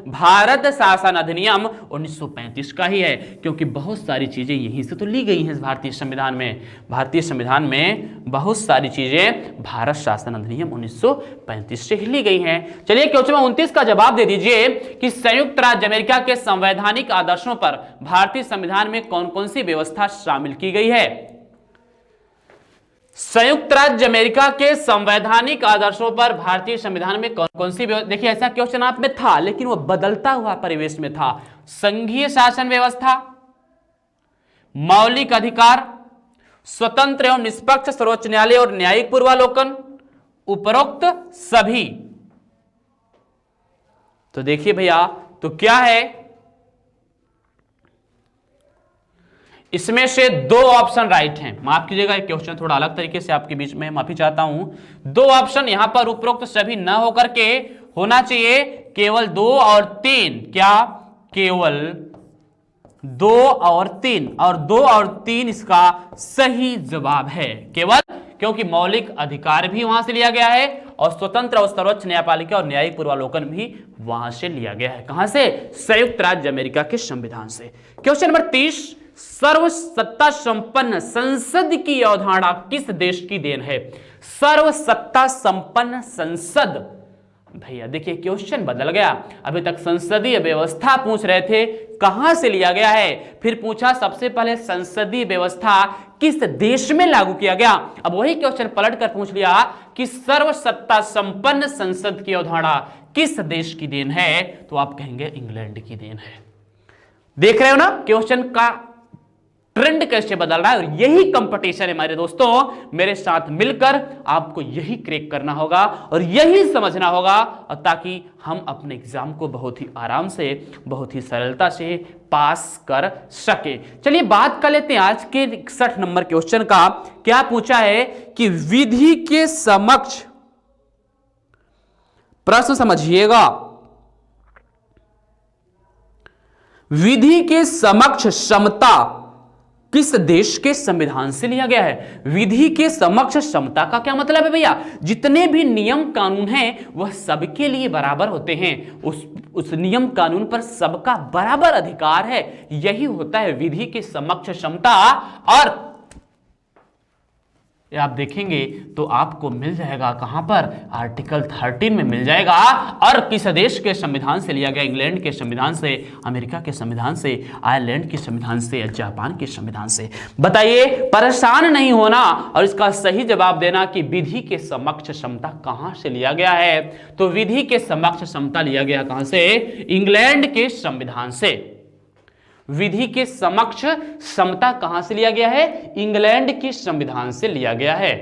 भारत शासन अधिनियम 1935 का ही है, क्योंकि बहुत सारी चीजें यहीं से तो ली गई हैं भारतीय संविधान में। भारतीय संविधान में बहुत सारी चीजें भारत शासन अधिनियम 1935 से ही ली गई हैं। चलिए क्वेश्चन नंबर 29 का जवाब दे दीजिए कि संयुक्त राज्य अमेरिका के संवैधानिक आदर्शों पर भारतीय संविधान में कौन कौन सी व्यवस्था शामिल की गई है? संयुक्त राज्य अमेरिका के संवैधानिक आदर्शों पर भारतीय संविधान में कौन कौन सी व्यवस्था? देखिए ऐसा क्वेश्चन आप में था, लेकिन वो बदलता हुआ परिवेश में था। संघीय शासन व्यवस्था, मौलिक अधिकार, स्वतंत्र एवं निष्पक्ष सर्वोच्च न्यायालय और न्यायिक पूर्वालोकन, उपरोक्त सभी। तो देखिए भैया, तो क्या है इसमें से दो ऑप्शन राइट हैं। माफ कीजिएगा, एक क्वेश्चन थोड़ा अलग तरीके से आपके बीच में, माफी चाहता हूं। दो ऑप्शन यहां पर उपरोक्त सभी न होकर के होना चाहिए केवल 2 और 3। क्या? केवल 2 और 3, और 2 और 3 इसका सही जवाब है। केवल क्योंकि मौलिक अधिकार भी वहां से लिया गया है और स्वतंत्र और सर्वोच्च न्यायपालिका और न्यायिक पूर्वावलोकन भी वहां से लिया गया है। कहां से? संयुक्त राज्य अमेरिका के संविधान से। क्वेश्चन नंबर 30, सर्व सत्ता संपन्न संसद की अवधारणा किस देश की देन है? सर्व सत्ता संपन्न संसद। भैया देखिए क्वेश्चन बदल गया। अभी तक संसदीय व्यवस्था पूछ रहे थे, कहां से लिया गया है, फिर पूछा सबसे पहले संसदीय व्यवस्था किस देश में लागू किया गया। अब वही क्वेश्चन पलट कर पूछ लिया कि सर्व सत्ता संपन्न संसद की अवधारणा किस देश की देन है, तो आप कहेंगे इंग्लैंड की देन है। देख रहे हो ना क्वेश्चन का ट्रेंड कैसे बदल रहा है। और यही कंपटीशन है हमारे दोस्तों, मेरे साथ मिलकर आपको यही क्रैक करना होगा और यही समझना होगा, और ताकि हम अपने एग्जाम को बहुत ही आराम से, बहुत ही सरलता से पास कर सके। चलिए बात कर लेते हैं आज के 61 नंबर क्वेश्चन का। क्या पूछा है कि विधि के समक्ष, प्रश्न समझिएगा, विधि के समक्ष समता किस देश के संविधान से लिया गया है? विधि के समक्ष समता का क्या मतलब है भैया? जितने भी नियम कानून हैं वह सबके लिए बराबर होते हैं, उस नियम कानून पर सबका बराबर अधिकार है। यही होता है विधि के समक्ष समता। और आप देखेंगे तो आपको मिल जाएगा कहां पर? आर्टिकल 13 में मिल जाएगा। और किस देश के संविधान से लिया गया? इंग्लैंड के संविधान से, अमेरिका के संविधान से, आयरलैंड के संविधान से या जापान के संविधान से। बताइए, परेशान नहीं होना और इसका सही जवाब देना कि विधि के समक्ष समता कहां से लिया गया है। तो विधि के समक्ष समता लिया गया कहां से? इंग्लैंड के संविधान से। विधि के समक्ष समता कहां से लिया गया है? इंग्लैंड के संविधान से लिया गया है।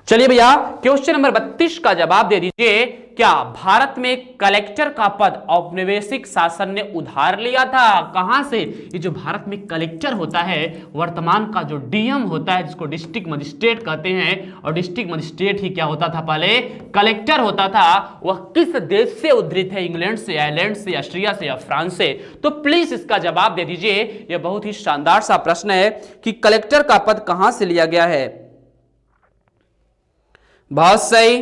चलिए भैया क्वेश्चन नंबर 32 का जवाब दे दीजिए। क्या भारत में कलेक्टर का पद औपनिवेशिक शासन ने उधार लिया था? कहां से? ये जो भारत में कलेक्टर होता है, वर्तमान का जो डीएम होता है जिसको डिस्ट्रिक्ट मजिस्ट्रेट कहते हैं, और डिस्ट्रिक्ट मजिस्ट्रेट ही क्या होता था पहले? कलेक्टर होता था। वह किस देश से उद्धृत है? इंग्लैंड से, आयरलैंड से, ऑस्ट्रिया से या फ्रांस से? तो प्लीज इसका जवाब दे दीजिए। यह बहुत ही शानदार सा प्रश्न है कि कलेक्टर का पद कहां से लिया गया है। बहुत सही,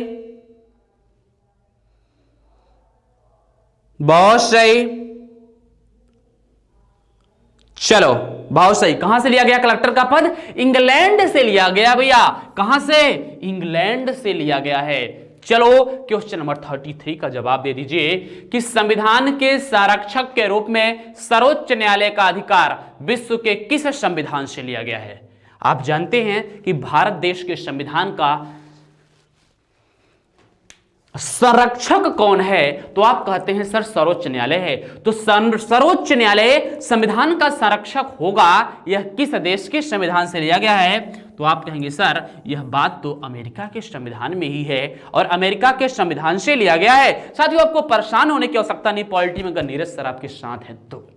बहुत सही, चलो बहुत सही। कहां से लिया गया कलेक्टर का पद? इंग्लैंड से लिया गया भैया। कहां से? इंग्लैंड से लिया गया है। चलो क्वेश्चन नंबर 33 का जवाब दे दीजिए कि संविधान के संरक्षक के रूप में सर्वोच्च न्यायालय का अधिकार विश्व के किस संविधान से लिया गया है? आप जानते हैं कि भारत देश के संविधान का संरक्षक कौन है? तो आप कहते हैं सर सर्वोच्च न्यायालय है। तो सर्वोच्च न्यायालय संविधान का संरक्षक होगा, यह किस देश के संविधान से लिया गया है? तो आप कहेंगे सर यह बात तो अमेरिका के संविधान में ही है और अमेरिका के संविधान से लिया गया है। साथियों आपको परेशान होने की आवश्यकता नहीं, पॉलिटी में अगर नीरज सर आपके साथ है तो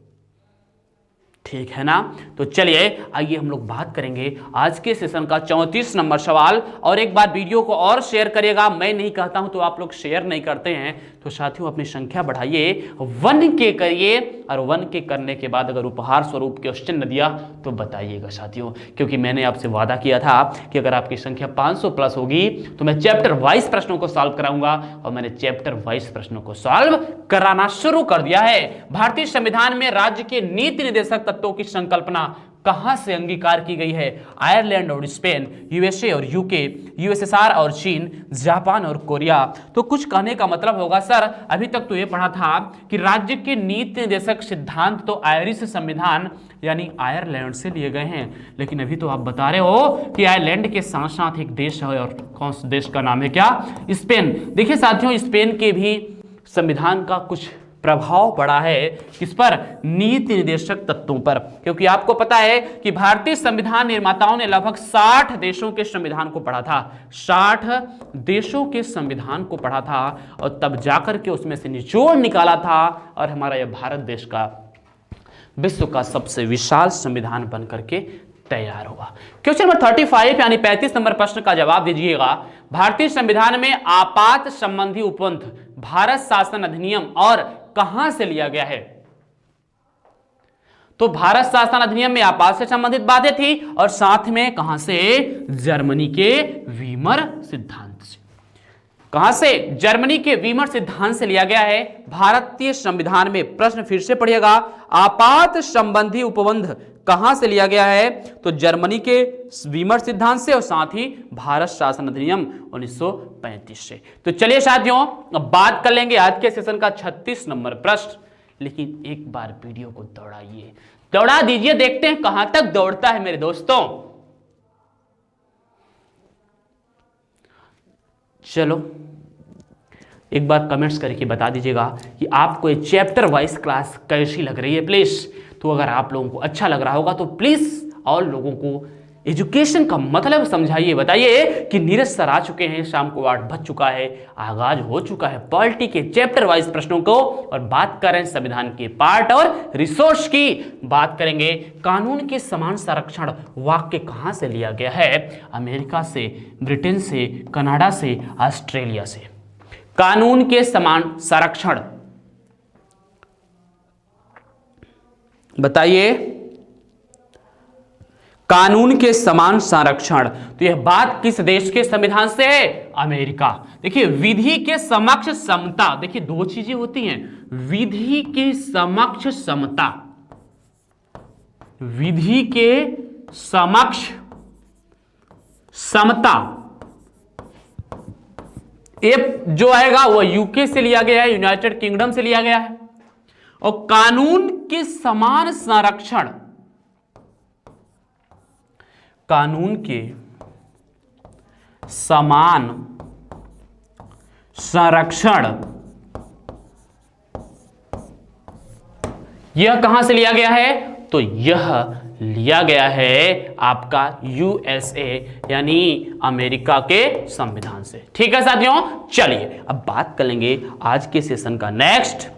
ठीक है ना। तो चलिए आइए हम लोग बात करेंगे आज के सेशन का 34 नंबर सवाल। और एक बार वीडियो को और शेयर करिएगा, मैं नहीं कहता हूं तो आप लोग शेयर नहीं करते हैं। तो साथियों अपनी संख्या बढ़ाइए, 1K करिए, और 1K करने के बाद अगर उपहार स्वरूप क्वेश्चन न दिया तो बताइएगा साथियों, क्योंकि मैंने आपसे वादा किया था कि अगर आपकी संख्या 500 प्लस होगी तो मैं चैप्टर वाइज प्रश्नों को सॉल्व कराऊंगा, और मैंने चैप्टर वाइज प्रश्नों को सॉल्व कराना शुरू कर दिया है। भारतीय संविधान में राज्य के नीति निर्देशक तत्वों की संकल्पना कहां से अंगीकार की गई है? आयरलैंड और स्पेन, यूएसए और यूके, यूएसएसआर और चीन, जापान और कोरिया। तो कुछ कहने का मतलब होगा सर अभी तक तो ये पढ़ा था कि राज्य के नीति निर्देशक सिद्धांत तो आयरिश संविधान यानी आयरलैंड से लिए गए हैं, लेकिन अभी तो आप बता रहे हो कि आयरलैंड के साथ साथ एक देश है, और कौन सा देश का नाम है? क्या? स्पेन। देखिए साथियों स्पेन के भी संविधान का कुछ प्रभाव पड़ा है किस पर? नीति निर्देशक तत्वों पर, क्योंकि आपको पता है कि भारतीय संविधान निर्माताओं ने लगभग 60 देशों के संविधान को पढ़ा था, 60 देशों के संविधान को पढ़ा था, और तब जाकर के उसमें से निचोड़ निकाला था और हमारा यह भारत देश का विश्व का सबसे विशाल संविधान बनकर के तैयार हुआ। क्वेश्चन नंबर 35 यानी 35 नंबर प्रश्न का जवाब दीजिएगा। भारतीय संविधान में आपात संबंधी उपबंध भारत शासन अधिनियम और कहां से लिया गया है? तो भारत शासन अधिनियम में आपात से संबंधित बातें थी और साथ में कहां से? जर्मनी के वीमर सिद्धांत से। कहां से? जर्मनी के वीमर सिद्धांत से लिया गया है। भारतीय संविधान में प्रश्न फिर से पढ़िएगा, आपात संबंधी उपबंध कहां से लिया गया है? तो जर्मनी के वीमर सिद्धांत से और साथ ही भारत शासन अधिनियम 1935 से। तो चलिए साथियों, अब बात कर लेंगे आज के सेशन का 36 नंबर प्रश्न। लेकिन एक बार वीडियो को दौड़ाइए, दौड़ा दीजिए, देखते हैं कहां तक दौड़ता है मेरे दोस्तों। चलो एक बार कमेंट्स करके बता दीजिएगा कि आपको ये चैप्टर वाइज क्लास कैसी लग रही है प्लीज। तो अगर आप लोगों को अच्छा लग रहा होगा तो प्लीज और लोगों को एजुकेशन का मतलब समझाइए, बताइए कि नीरज सर आ चुके हैं, शाम को 8 बज चुका है, आगाज हो चुका है पॉलिटी के चैप्टर वाइज प्रश्नों को, और बात करें संविधान के पार्ट और रिसोर्स की। बात करेंगे कानून के समान संरक्षण वाक्य कहां से लिया गया है? अमेरिका से, ब्रिटेन से, कनाडा से, ऑस्ट्रेलिया से। कानून के समान संरक्षण बताइए, कानून के समान संरक्षण, तो यह बात किस देश के संविधान से है? अमेरिका। देखिए विधि के समक्ष समता, देखिए दो चीजें होती हैं, विधि के समक्ष समता, विधि के समक्ष समता, ये जो आएगा वो यूके से लिया गया है, यूनाइटेड किंगडम से लिया गया है। और कानून के समान संरक्षण, कानून के समान संरक्षण, यह कहां से लिया गया है? तो यह लिया गया है आपका यूएसए यानी अमेरिका के संविधान से। ठीक है साथियों, चलिए अब बात कर लेंगे आज के सेशन का नेक्स्ट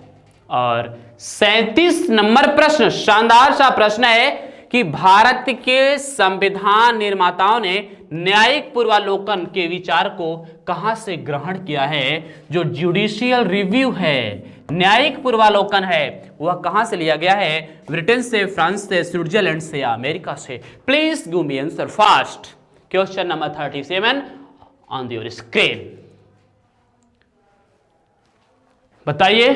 और 37 नंबर प्रश्न। शानदार सा प्रश्न है कि भारत के संविधान निर्माताओं ने न्यायिक पूर्वालोकन के विचार को कहां से ग्रहण किया है? जो जुडिशियल रिव्यू है, न्यायिक पूर्वालोकन है, वह कहां से लिया गया है? ब्रिटेन से, फ्रांस से, स्विट्जरलैंड से या अमेरिका से? Please give me answer fast. Question number 37 on your screen, बताइए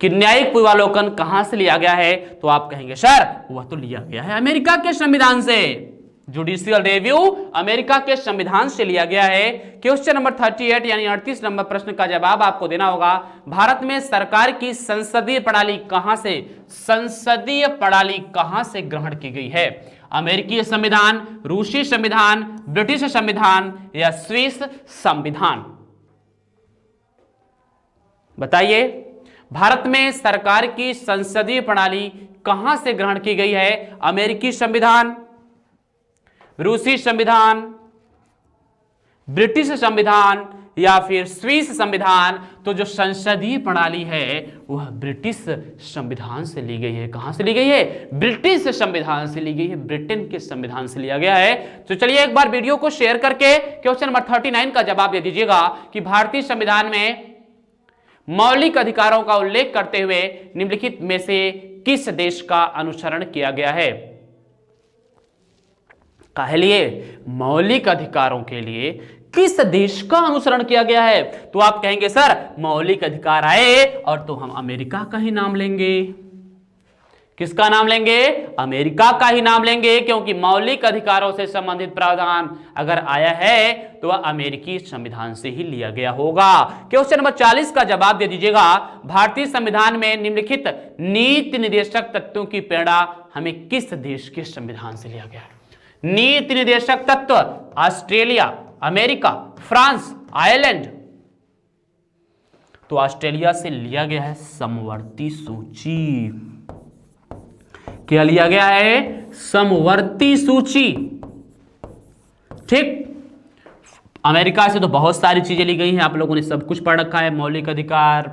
कि न्यायिक पूर्वालोकन कहां से लिया गया है? तो आप कहेंगे सर वह तो लिया गया है अमेरिका के संविधान से। जुडिशियल रिव्यू अमेरिका के संविधान से लिया गया है। क्वेश्चन नंबर 38 यानी 38 नंबर प्रश्न का जवाब आपको देना होगा, भारत में सरकार की संसदीय प्रणाली कहां से, संसदीय प्रणाली कहां से ग्रहण की गई है? अमेरिकी संविधान, रूसी संविधान, ब्रिटिश संविधान या स्विस संविधान? बताइए, भारत में सरकार की संसदीय प्रणाली कहां से ग्रहण की गई है? अमेरिकी संविधान, रूसी संविधान, ब्रिटिश संविधान या फिर स्विस संविधान? तो जो संसदीय प्रणाली है वह ब्रिटिश संविधान से ली गई है। कहां से ली गई है? ब्रिटिश संविधान से ली गई है, ब्रिटेन के संविधान से लिया गया है। तो चलिए एक बार वीडियो को शेयर करके क्वेश्चन नंबर 39 का जवाब दे दीजिएगा कि भारतीय संविधान में मौलिक अधिकारों का उल्लेख करते हुए निम्नलिखित में से किस देश का अनुसरण किया गया है? काहे लिए? मौलिक अधिकारों के लिए किस देश का अनुसरण किया गया है? तो आप कहेंगे सर मौलिक अधिकार आए और तो हम अमेरिका का ही नाम लेंगे। किसका नाम लेंगे? अमेरिका का ही नाम लेंगे, क्योंकि मौलिक अधिकारों से संबंधित प्रावधान अगर आया है तो वह अमेरिकी संविधान से ही लिया गया होगा। क्वेश्चन नंबर 40 का जवाब दे दीजिएगा, भारतीय संविधान में निम्नलिखित नीति निर्देशक तत्वों की प्रेरणा हमें किस देश के संविधान से लिया गया है? नीति निर्देशक तत्व ऑस्ट्रेलिया, अमेरिका, फ्रांस, आयरलैंड? तो ऑस्ट्रेलिया से लिया गया है समवर्ती सूची। क्या लिया गया है? समवर्ती सूची। ठीक, अमेरिका से तो बहुत सारी चीजें ली गई हैं, आप लोगों ने सब कुछ पढ़ रखा है, मौलिक अधिकार,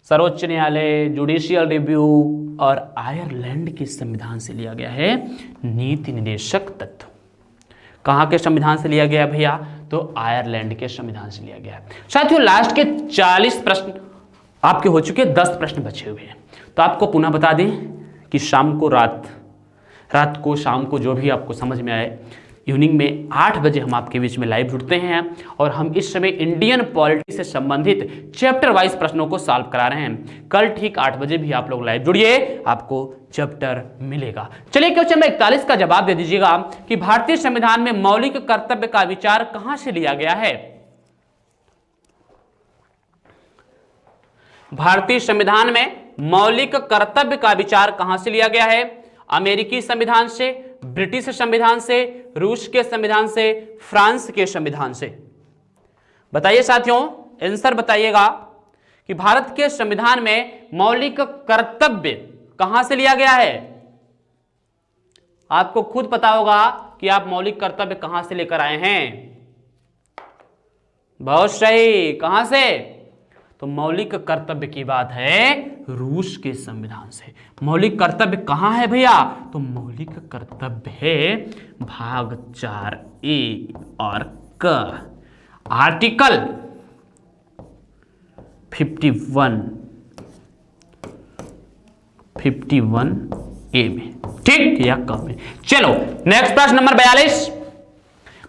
सर्वोच्च न्यायालय, जुडिशियल रिव्यू और आयरलैंड के संविधान से लिया गया है नीति निदेशक तत्व। कहां के संविधान से लिया गया भैया? तो आयरलैंड के संविधान से लिया गया है। साथियों लास्ट के 40 प्रश्न आपके हो चुके, 10 प्रश्न बचे हुए हैं। तो आपको पुनः बता दें कि शाम को शाम को जो भी आपको समझ में आए, इवनिंग में 8 बजे हम आपके बीच में लाइव जुड़ते हैं और हम इस समय इंडियन पॉलिटी से संबंधित चैप्टर वाइज प्रश्नों को सॉल्व करा रहे हैं। कल ठीक 8 बजे भी आप लोग लाइव जुड़िए, आपको चैप्टर मिलेगा। चलिए क्वेश्चन नंबर 41 का जवाब दे दीजिएगा कि भारतीय संविधान में मौलिक कर्तव्य का विचार कहां से लिया गया है? भारतीय संविधान में मौलिक कर्तव्य का विचार कहां से लिया गया है? अमेरिकी संविधान से, ब्रिटिश संविधान से, रूस के संविधान से, फ्रांस के संविधान से? बताइए साथियों, आंसर बताइएगा कि भारत के संविधान में मौलिक कर्तव्य कहां से लिया गया है? आपको खुद पता होगा कि आप मौलिक कर्तव्य कहां से लेकर आए हैं। बहुत सही, कहां से? तो मौलिक कर्तव्य की बात है रूस के संविधान से। मौलिक कर्तव्य कहां है भैया? तो मौलिक कर्तव्य है भाग 4A और क, आर्टिकल 51A में, ठीक, या क में। चलो नेक्स्ट प्रश्न नंबर 42।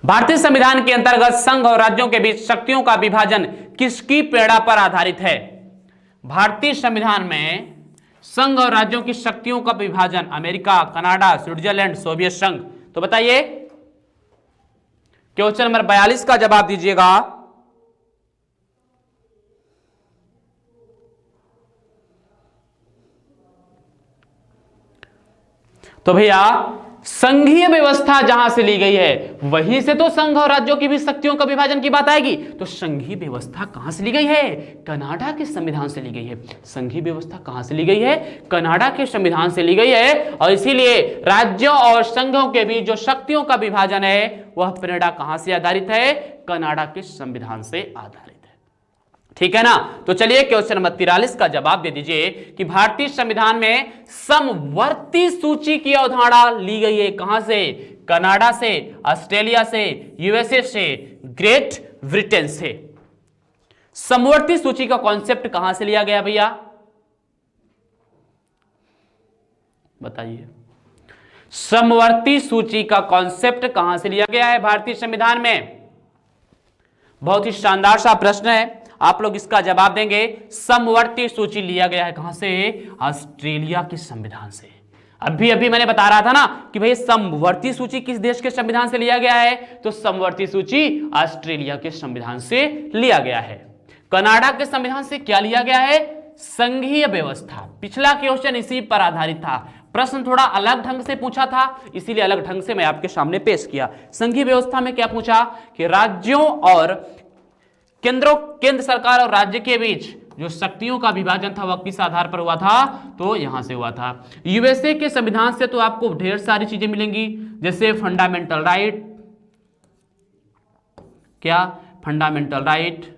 भारतीय संविधान के अंतर्गत संघ और राज्यों के बीच शक्तियों का विभाजन किसकी प्रेरणा पर आधारित है? भारतीय संविधान में संघ और राज्यों की शक्तियों का विभाजन अमेरिका, कनाडा, स्विट्जरलैंड, सोवियत संघ। तो बताइए, क्वेश्चन नंबर 42 का जवाब दीजिएगा। तो भैया संघीय व्यवस्था जहां से ली गई है वहीं से तो संघ और राज्यों की भी शक्तियों का विभाजन की बात आएगी। तो संघीय व्यवस्था कहां से ली गई है? कनाडा के संविधान से ली गई है। संघीय व्यवस्था कहां से ली गई है? कनाडा के संविधान से ली गई है। और इसीलिए राज्यों और संघों के बीच जो शक्तियों का विभाजन है वह प्रेरणा कहां से आधारित है? कनाडा के संविधान से आधारित। ठीक है ना? तो चलिए क्वेश्चन नंबर 43 का जवाब दे दीजिए कि भारतीय संविधान में समवर्ती सूची की अवधारणा ली गई है कहां से? कनाडा से, ऑस्ट्रेलिया से, यूएसए से, ग्रेट ब्रिटेन से। समवर्ती सूची का कॉन्सेप्ट कहां से लिया गया भैया? बताइए, समवर्ती सूची का कॉन्सेप्ट कहां से लिया गया है भारतीय संविधान में? बहुत ही शानदार सा प्रश्न है, आप लोग इसका जवाब देंगे। समवर्ती सूची लिया गया है कहां से? ऑस्ट्रेलिया के संविधान से। अभी मैंने बता रहा था ना कि भाई समवर्ती सूची किस देश के संविधान से लिया गया है? तो समवर्ती सूची ऑस्ट्रेलिया के संविधान से लिया गया है। कनाडा के संविधान से क्या लिया गया है? संघीय व्यवस्था। पिछला क्वेश्चन इसी पर आधारित था, प्रश्न थोड़ा अलग ढंग से पूछा था, इसीलिए अलग ढंग से मैं आपके सामने पेश किया। संघीय व्यवस्था में क्या पूछा कि राज्यों और केंद्र सरकार और राज्य के बीच जो शक्तियों का विभाजन था वह किस आधार पर हुआ था? तो यहां से हुआ था। यूएसए के संविधान से तो आपको ढेर सारी चीजें मिलेंगी, जैसे फंडामेंटल राइट, क्या फंडामेंटल राइट,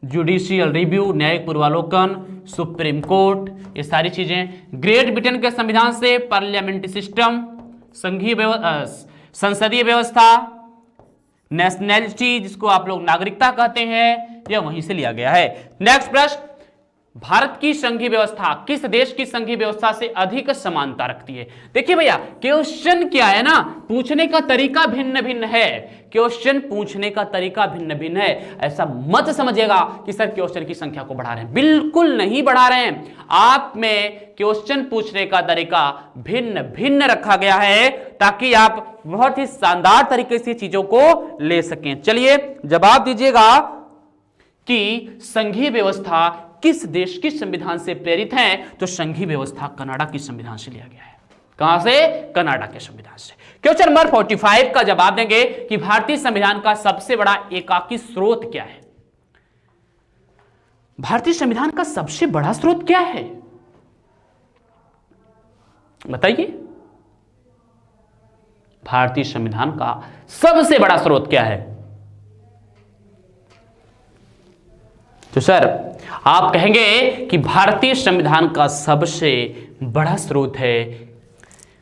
जुडिशियल रिव्यू, न्यायिक पूर्वावलोकन, सुप्रीम कोर्ट, ये सारी चीजें। ग्रेट ब्रिटेन के संविधान से पार्लियामेंट्री सिस्टम, संसदीय व्यवस्था, नेशनैलिटी जिसको आप लोग नागरिकता कहते हैं, यह वहीं से लिया गया है। नेक्स्ट प्रश्न, भारत की संघीय व्यवस्था किस देश की संघीय व्यवस्था से अधिक समानता रखती है? देखिए भैया, क्वेश्चन क्या है ना, पूछने का तरीका भिन्न भिन्न है। क्वेश्चन पूछने का तरीका भिन्न भिन्न है। ऐसा मत समझिएगा कि सर क्वेश्चन की संख्या को बढ़ा रहे हैं, बिल्कुल नहीं बढ़ा रहे हैं। आप में क्वेश्चन पूछने का तरीका भिन्न भिन्न रखा गया है ताकि आप बहुत ही शानदार तरीके से चीजों को ले सकें। चलिए जवाब दीजिएगा कि संघीय व्यवस्था किस देश की संविधान से प्रेरित है? तो संघीय व्यवस्था कनाडा की संविधान से लिया गया है। कहां से? कनाडा के संविधान से। क्वेश्चन नंबर 45 का जवाब देंगे कि भारतीय संविधान का सबसे बड़ा एकाकी स्रोत क्या है? भारतीय संविधान का सबसे बड़ा स्रोत क्या है? बताइए, भारतीय संविधान का सबसे बड़ा स्रोत क्या है? तो सर आप कहेंगे कि भारतीय संविधान का सबसे बड़ा स्रोत है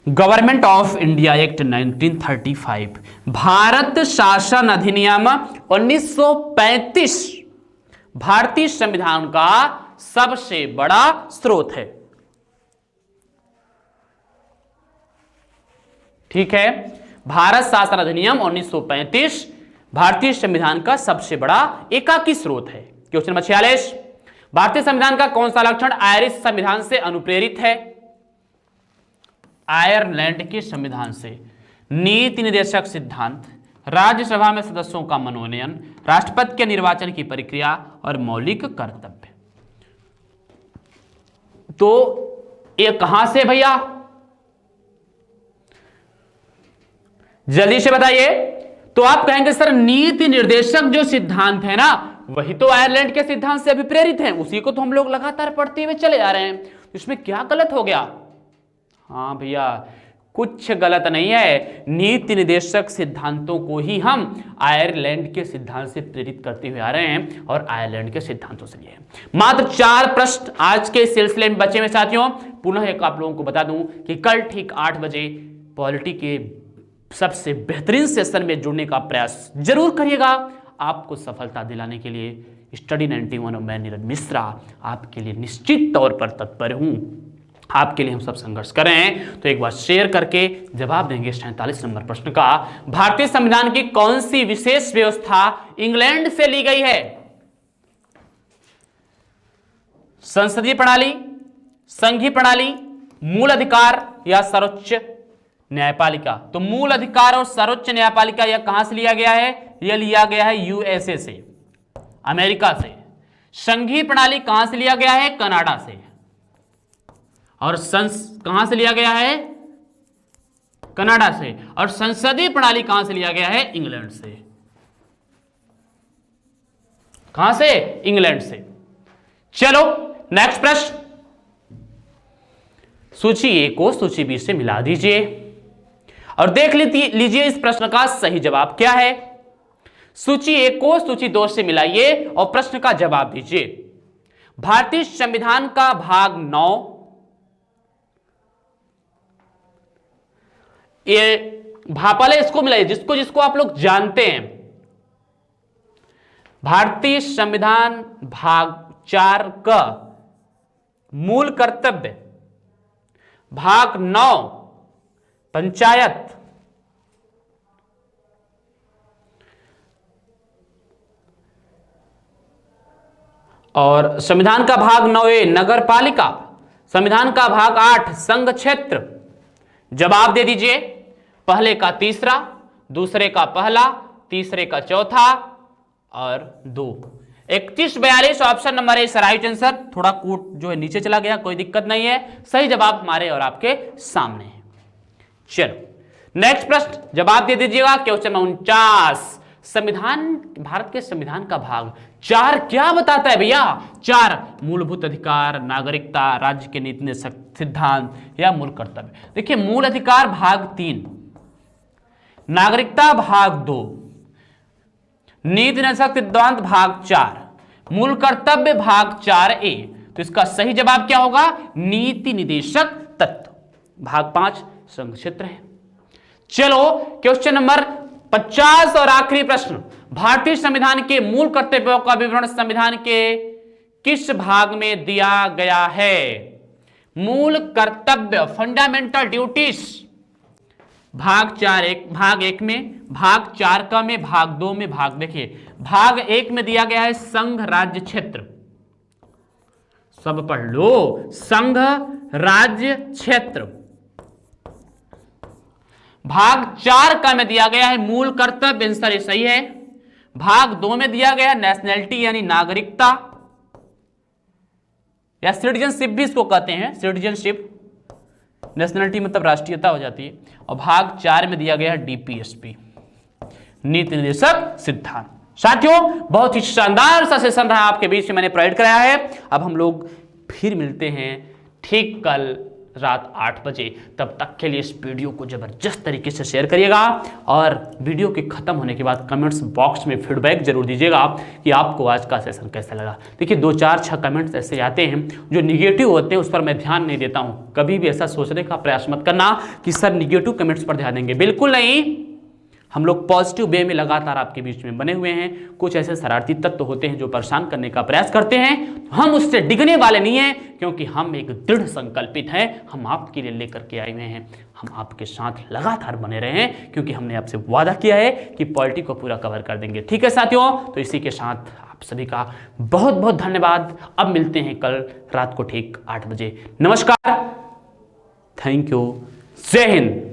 government of India act 1935, Bharat शासन अधिनियम 1935 भारतीय संविधान का सबसे बड़ा स्रोत है। ठीक है, भारत शासन अधिनियम 1935 भारतीय संविधान का सबसे बड़ा एकाकी स्रोत है। क्वेश्चन नंबर 46, भारतीय संविधान का कौन सा लक्षण आयरिश संविधान से अनुप्रेरित है? आयरलैंड के संविधान से। नीति निर्देशक सिद्धांत, राज्यसभा में सदस्यों का मनोनयन, राष्ट्रपति के निर्वाचन की प्रक्रिया और मौलिक कर्तव्य। तो ये कहां से भैया, जल्दी से बताइए। तो आप कहेंगे सर नीति निर्देशक जो सिद्धांत है ना, वही तो आयरलैंड के सिद्धांत से अभिप्रेरित है, उसी को तो हम लोग लगातार पढ़ते हुए चले आ रहे हैं, इसमें क्या गलत हो गया? हाँ भैया, कुछ गलत नहीं है, नीति निर्देशक सिद्धांतों को ही हम आयरलैंड के सिद्धांत से प्रेरित करते हुए आ रहे हैं और आयरलैंड के सिद्धांतों से लिए। मात्र 4 प्रश्न आज के सिलसिले में बचे हुए साथियों। पुनः एक आप लोगों को बता दूं कि कल ठीक 8 बजे पॉलिटी के सबसे बेहतरीन सेशन में जुड़ने का प्रयास जरूर करिएगा। आपको सफलता दिलाने के लिए स्टडी 91 और मैं नीरज मिश्रा आपके लिए निश्चित तौर पर तत्पर हूं। आपके लिए हम सब संघर्ष कर रहे हैं। तो एक बार शेयर करके जवाब देंगे 47 नंबर प्रश्न का। भारतीय संविधान की कौन सी विशेष व्यवस्था इंग्लैंड से ली गई है? संसदीय प्रणाली, संघीय प्रणाली, मूल अधिकार या सर्वोच्च न्यायपालिका? तो मूल अधिकार और सर्वोच्च न्यायपालिका यह कहां से लिया गया है? यह लिया गया है यूएसए से, अमेरिका से। संघीय प्रणाली कहां से लिया गया है? कनाडा से। और कहां से लिया गया है? कनाडा से। और संसदीय प्रणाली कहां से लिया गया है? इंग्लैंड से। कहां से? इंग्लैंड से। चलो नेक्स्ट प्रश्न, सूची ए को सूची बी से मिला दीजिए और देख लीजिए इस प्रश्न का सही जवाब क्या है। सूची ए को सूची 2 से मिलाइए और प्रश्न का जवाब दीजिए। भारतीय संविधान का भाग 9, ये पहले इसको मिलाइए जिसको जिसको आप लोग जानते हैं। भारतीय संविधान भाग 4 का मूल कर्तव्य, भाग 9 पंचायत, और संविधान का भाग 9 नगर पालिका, संविधान का भाग 8 संघ क्षेत्र। जवाब दे दीजिए। पहले का तीसरा, दूसरे का पहला, तीसरे का चौथा और 2। 3142 option number A right answer. थोड़ा कोट जो है नीचे चला गया, कोई दिक्कत नहीं है, सही जवाब हमारे और आपके सामने है। चलो नेक्स्ट प्रश्न जवाब दे दीजिएगा। क्वेश्चन 49, संविधान, भारत के संविधान का भाग 4 क्या बताता है भैया? 4 मूलभूत अधिकार, नागरिकता, राज्य के नीति निर्देशक सिद्धांत या मूल कर्तव्य। देखिए मूल अधिकार भाग 3, नागरिकता भाग 2, नीति निर्देशक सिद्धांत भाग 4, मूल कर्तव्य भाग 4A। तो इसका सही जवाब क्या होगा? नीति निर्देशक तत्व। भाग 5 संघ क्षेत्र है। चलो क्वेश्चन नंबर 50 और आखिरी प्रश्न, भारतीय संविधान के मूल कर्तव्यों का विवरण संविधान के किस भाग में दिया गया है? मूल कर्तव्य, फंडामेंटल ड्यूटीज, भाग 1 में, भाग 4 का में, भाग 2 में, भाग, देखिए भाग 1 में दिया गया है संघ राज्य क्षेत्र, सब पढ़ लो, संघ राज्य क्षेत्र। भाग 4 का में दिया गया है मूल कर्तव्य, आंसर सही है। भाग 2 में दिया गया है नेशनैलिटी यानी नागरिकता या सिटीजनशिप भी इसको कहते हैं, सिटीजनशिप, नेशनैलिटी मतलब राष्ट्रीयता हो जाती है। और भाग 4 में दिया गया है डीपीएसपी, नीति निर्देशक सिद्धांत। साथियों बहुत ही शानदार सा सेशन रहा आपके बीच में, मैंने प्रोवाइड कराया है। अब हम लोग फिर मिलते हैं ठीक कल रात 8 बजे। तब तक के लिए इस वीडियो को जबरदस्त तरीके से शेयर करिएगा और वीडियो के खत्म होने के बाद कमेंट्स बॉक्स में फीडबैक जरूर दीजिएगा कि आपको आज का सेशन कैसा लगा। देखिए 2-4-6 कमेंट्स ऐसे आते हैं जो निगेटिव होते हैं, उस पर मैं ध्यान नहीं देता हूं। कभी भी ऐसा सोचने का प्रयास मत करना कि सर निगेटिव कमेंट्स पर ध्यान देंगे, बिल्कुल नहीं। हम लोग पॉजिटिव वे में लगातार आपके बीच में बने हुए हैं। कुछ ऐसे शरारती तत्व होते हैं जो परेशान करने का प्रयास करते हैं, हम उससे डिगने वाले नहीं हैं, क्योंकि हम एक दृढ़ संकल्पित हैं। हम आपके लिए लेकर के आए हुए हैं, हम आपके साथ लगातार बने रहे हैं, क्योंकि हमने आपसे वादा किया है कि पॉलिटिक्स को पूरा कवर कर देंगे। ठीक है साथियों, तो इसी के साथ आप सभी का बहुत बहुत धन्यवाद। अब मिलते हैं कल रात को ठीक 8 बजे। नमस्कार, थैंक यू, जय हिंद।